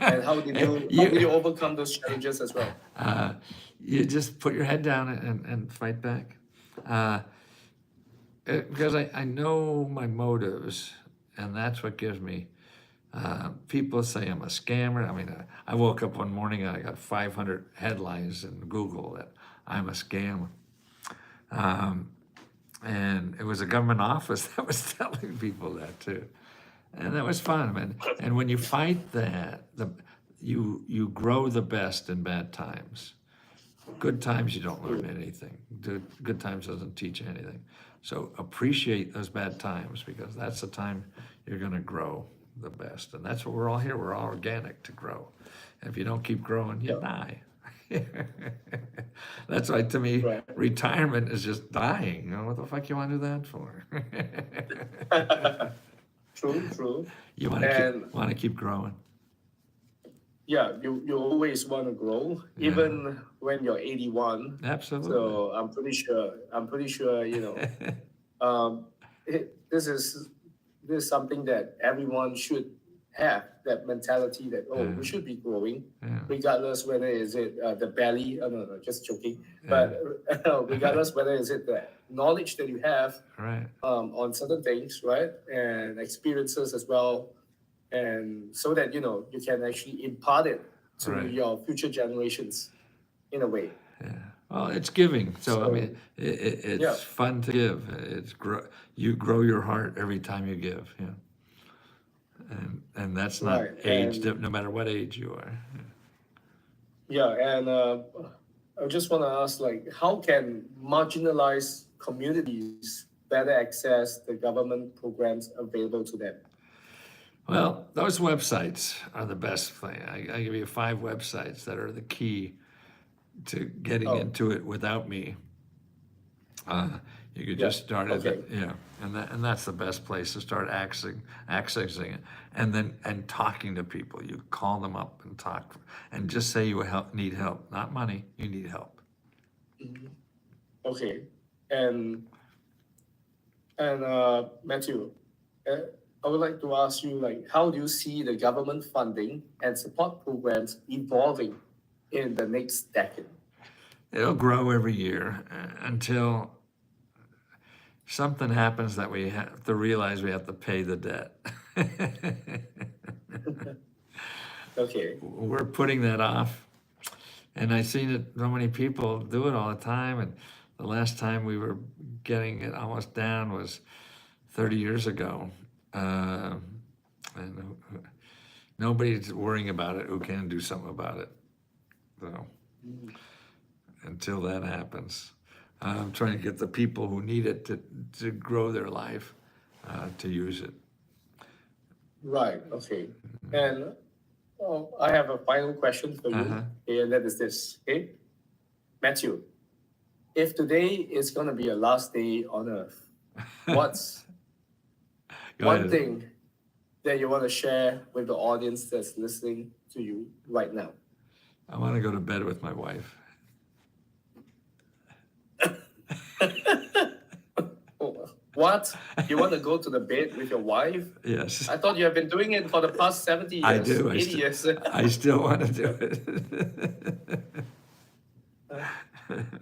And how did you overcome those challenges as well? You just put your head down and fight back. Because I know my motives, and that's what gives me. People say I'm a scammer. I mean, I woke up one morning and I got 500 headlines in Google that I'm a scammer. And it was a government office that was telling people that too. And that was fun. And when you fight that, you grow the best in bad times. Good times, you don't learn anything. Good times doesn't teach you anything. So appreciate those bad times, because that's the time you're going to grow the best. And that's what we're all here. We're all organic to grow. And if you don't keep growing, you die. That's why, to me, Right. retirement is just dying. What the fuck you want to do that for? True. You want to keep growing. Yeah, you always want to grow, even when you're 81. Absolutely. So I'm pretty sure, this is something that everyone should have that mentality that, oh, we should be growing, regardless whether is it the belly, no, just joking, but regardless whether is it the knowledge that you have Right. on certain things, right, and experiences as well, and so that you can actually impart it to Right. your future generations in a way. Yeah. Well, it's giving. So I So, mean, it's yeah, fun to give. You grow your heart every time you give. Yeah. And that's not right, age, and no matter what age you are. yeah, and I just want to ask, like, how can marginalized communities better access the government programs available to them? Well, those websites are the best thing. I give you 5 websites that are the key to getting Oh, into it without me. You could yeah, just start at okay. that, and that's the best place to start accessing it, and then talking to people. You call them up and talk, and just say you need help, not money. You need help. Mhm. Okay, and Matthew, uh, I would like to ask you, like, how do you see the government funding and support programs evolving in the next decade? It'll grow every year until something happens that we have to realize we have to pay the debt. Okay. We're putting that off. And I've seen it, so many people do it all the time. And the last time we were getting it almost down was 30 years ago. And nobody's worrying about it who can do something about it. So until that happens, I'm trying to get the people who need it to grow their life to use it. Right. Okay. And I have a final question for you, Uh-huh. okay, and that is this. Okay, Matthew, if today is gonna be your last day on Earth, what's Go one ahead. thing that you want to share with the audience that's listening to you right now? I want to go to bed with my wife. Oh, what? You want to go to the bed with your wife? Yes, I thought you have been doing it for the past 70 years, I do. 80 years. I still want to do it.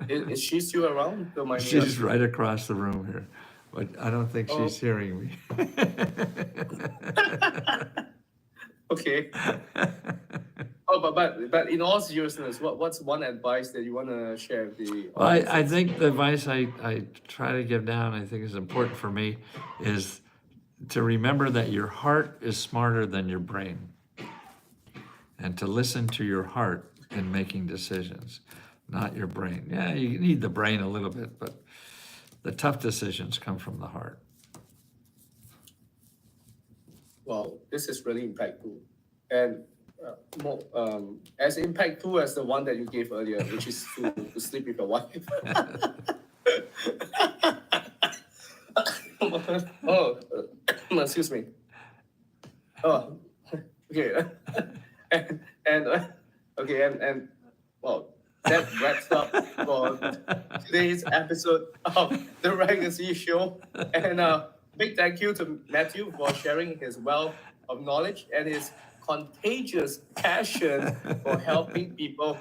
Is she still around? Don't mind me She's asking. right across the room here, but I don't think Oh, she's hearing me. okay. Oh, but in all seriousness, what's one advice that you want to share with the Well, audience? I think the advice I try to give down, I think is important for me, is to remember that your heart is smarter than your brain, and to listen to your heart in making decisions, not your brain. Yeah, you need the brain a little bit, but the tough decisions come from the heart. Wow, this is really impactful, and more as impactful as the one that you gave earlier, which is to sleep with your wife. Oh, excuse me. Oh, okay. And okay, and well, that wraps up for today's episode of the Legacy Show. And big thank you to Matthew for sharing his wealth of knowledge and his contagious passion for helping people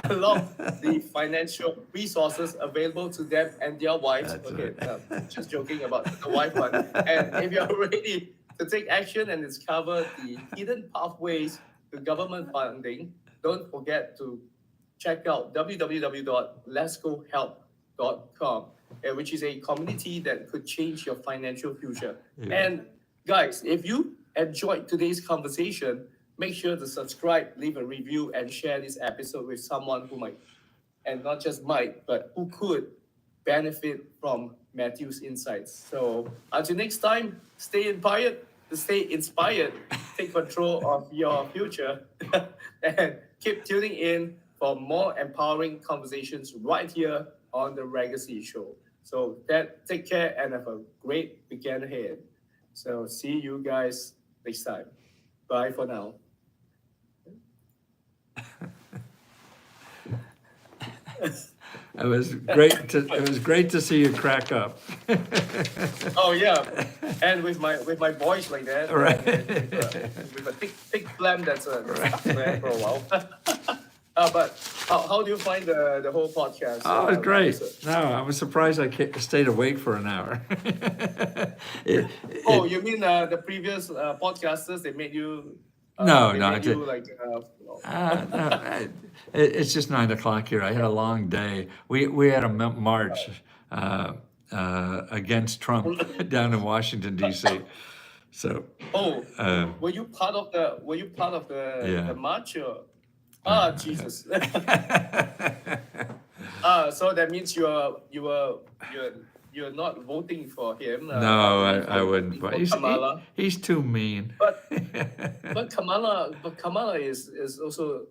unlock the financial resources available to them and their wives. That's Okay, right. just joking about the wife one. And if you're ready to take action and discover the hidden pathways to government funding, don't forget to check out www.letsgohelp.com, which is a community that could change your financial future. Yeah. And guys, if you enjoyed today's conversation, make sure to subscribe, leave a review, and share this episode with someone who might, and not just might, but who could benefit from Matthew's insights. So until next time, stay inspired, take control of your future, and keep tuning in for more empowering conversations right here on the Legacy Show. So take care and have a great weekend ahead. So see you guys next time. Bye for now. It was great to see you crack up. Oh yeah, and with my voice like that, Right. with a thick phlegm that's stuck there for a while. But how do you find the whole podcast? Oh, it's great. Episode? No, I was surprised stayed awake for an hour. It- Oh, it- you mean the previous podcasters? They made you. No, They no, made you like. no, it's just 9 o'clock here. I had a long day. We had a march against Trump down in Washington D.C. So Oh, uh, were you part of the? Were you part of Yeah. the march? Jesus. So that means you're not voting for him. no, you're I wouldn't. voting But for Kamala. he's too mean. But Kamala is also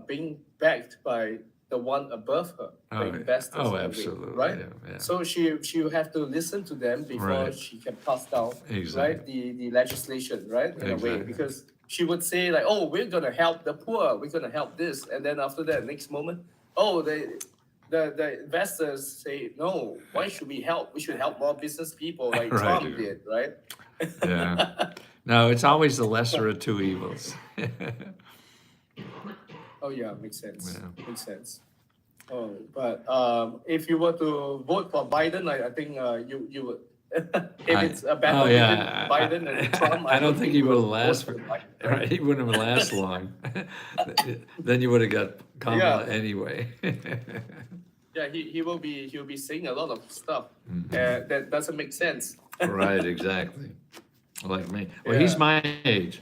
being backed by the one above her, the Oh, investors. oh, in a way, absolutely, right? yeah. So she will have to listen to them before Right. she can pass down, right? Exactly. The legislation, right? In a way, Exactly. because she would say like, oh, we're gonna help the poor, we're gonna help this, and then after that, next moment, oh, the investors say no. Why should we help? We should help more business people like Right. Trump did, right? Yeah. No, it's always the lesser of two evils. Oh yeah, makes sense. Yeah. Makes sense. Oh, but if you were to vote for Biden, I think you would. If it's a battle Oh, yeah. between Biden and Trump, I don't think he you would would last. vote for Biden, right? Right, he wouldn't have last long. Then you would have got Kamala Yeah. anyway. Yeah, he'll be saying a lot of stuff Mm-hmm. that doesn't make sense. Right, exactly. Like me. Well, he's Yeah. my age.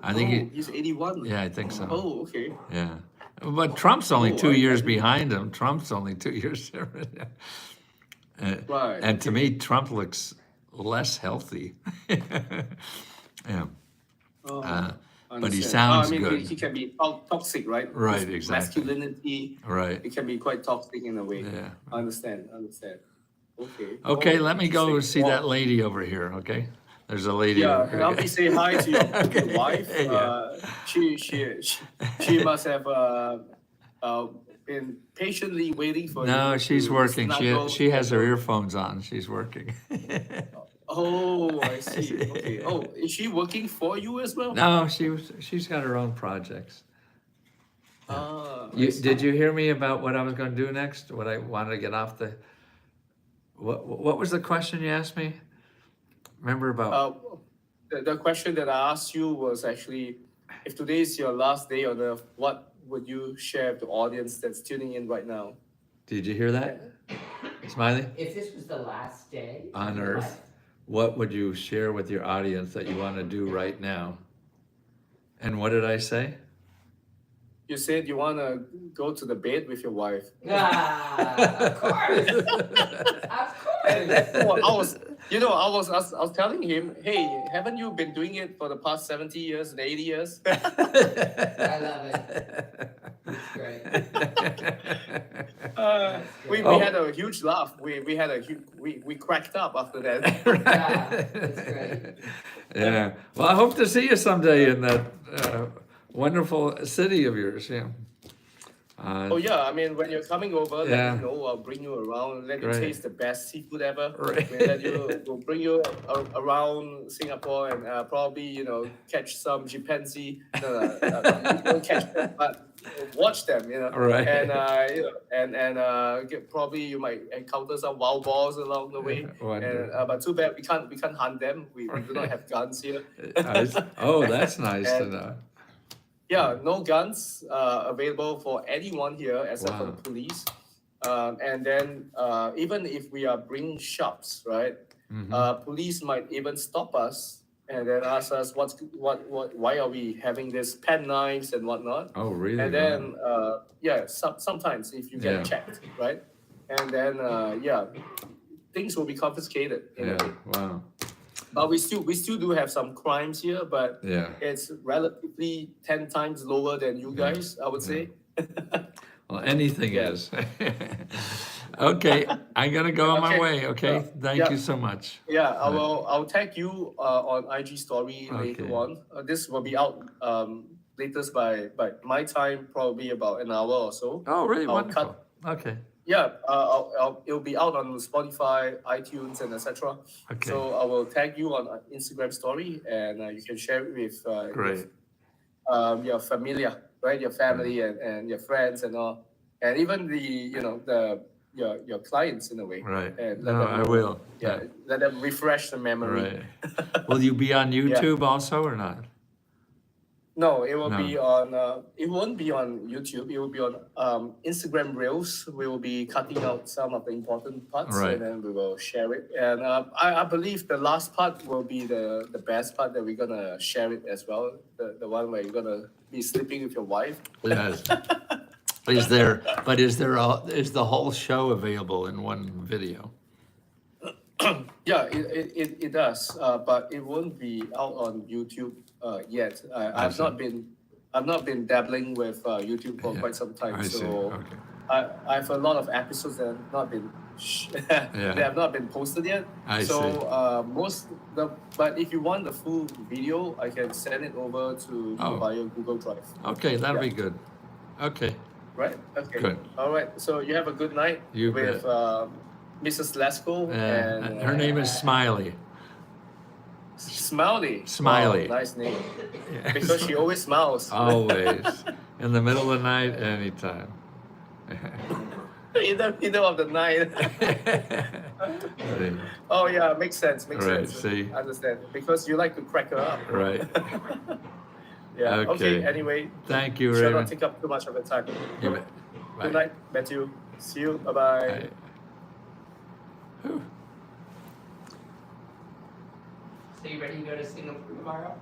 I think He's 81. yeah, I think so. Oh, okay. Yeah. But Trump's only Oh, 2 years behind him. Trump's only 2 years. Right. And to me, Trump looks less healthy. Yeah. Oh, But he understand. sounds I mean, good. he can be toxic, right? Right, His exactly. Masculinity, Right. it can be quite toxic in a way. Yeah. I understand. Okay. Okay, Oh, let me go interesting. see Well, that lady over here, okay? There's a lady Yeah, over here. help me say hi to your wife. Yeah. She must have been patiently waiting for you. No, she's to working. snuggle. She has her earphones on. She's working. Oh, I see. Okay. Oh, is she working for you as well? No, she's got her own projects. Ah, I You, see. did you hear me about what I was going to do next? What I wanted to get off the. What was the question you asked me? Remember about? The question that I asked you was actually, if today is your last day on Earth, what would you share with the audience that's tuning in right now? Did you hear that, Smiley? If this was the last day On of your Earth, life, what would you share with your audience that you want to do right now? And what did I say? You said you want to go to the bed with your wife. of course, of course. I was telling him, hey, haven't you been doing it for the past 70 years and 80 years? I love it. It's great. We Oh. had a huge laugh. We cracked up after that. Yeah, it's great. Yeah. Well, I hope to see you someday in that wonderful city of yours. Yeah. Oh yeah, I mean when you're coming over, Yeah. let me know. I'll bring you around. Let you Great. taste the best seafood ever. Right. We'll bring you around Singapore and probably catch some chimpanzee. No, you won't catch them, but watch them. Right. And probably you might encounter some wild boars along the way. Wonderful. And but too bad we can't hunt them. We do not have guns here. Oh, that's nice to And- know. Yeah, no guns available for anyone here except for the Wow. police. And then even if we are bringing shops, right? Police might even stop us and then ask us why are we having this pen knives and whatnot. Oh, really? And then sometimes if you get Yeah. checked, right? And then things will be confiscated. In a Yeah. way. Wow. But we still do have some crimes here, but Yeah. it's relatively 10 times lower than you guys, I would say. Well, anything Yeah. is. Okay, I gotta go on my Okay. way. Okay, thank Yeah. you so much. Yeah, I'll tag you on IG story later Okay. on. This will be out latest by my time, probably about an hour or so. Oh, really? I'll Wonderful. cut. Okay. Yeah, it'll be out on Spotify, iTunes, and etc. Okay. So I will tag you on Instagram story, and you can share it with Great. your familia, right? Your family and your friends and all, and even your clients in a way. Right. And let No, them I know, will. Yeah, let them refresh the memory. Right. Will you be on YouTube also or not? No, it will No. be on. It won't be on YouTube. It will be on Instagram Reels. We will be cutting out some of the important parts, Right. and then we will share it. And I believe the last part will be the best part that we're gonna share it as well. The one where you're gonna be sleeping with your wife. Yes. Is the whole show available in one video? Yeah, it does, but it won't be out on YouTube yet. I've see. not been dabbling with YouTube for quite some time, I see. so Okay. I have a lot of episodes that have not been they have not been posted yet. I so see. But if you want the full video, I can send it over to you Oh. via Google Drive. Okay, that'll Yeah. be good. Okay. Right? Okay. Good. All right. So you have a good night You with bet. Mrs. Lesko and Her name is Smiley. Smiley. Smiley. Wow, nice name. Yes. Because she always smiles. Always. In the middle of the night, anytime. in the middle of the night. See? Oh yeah, makes sense. Makes Right, sense. see? I understand. Because you like to crack her up. Right. Yeah. Okay. Okay. Anyway, Thank you, shall not Raymond. take up too much of your time. You bet. Bye. Good night, Matthew. See you. Bye bye. Bye. Whew. So you ready to go to Singapore tomorrow?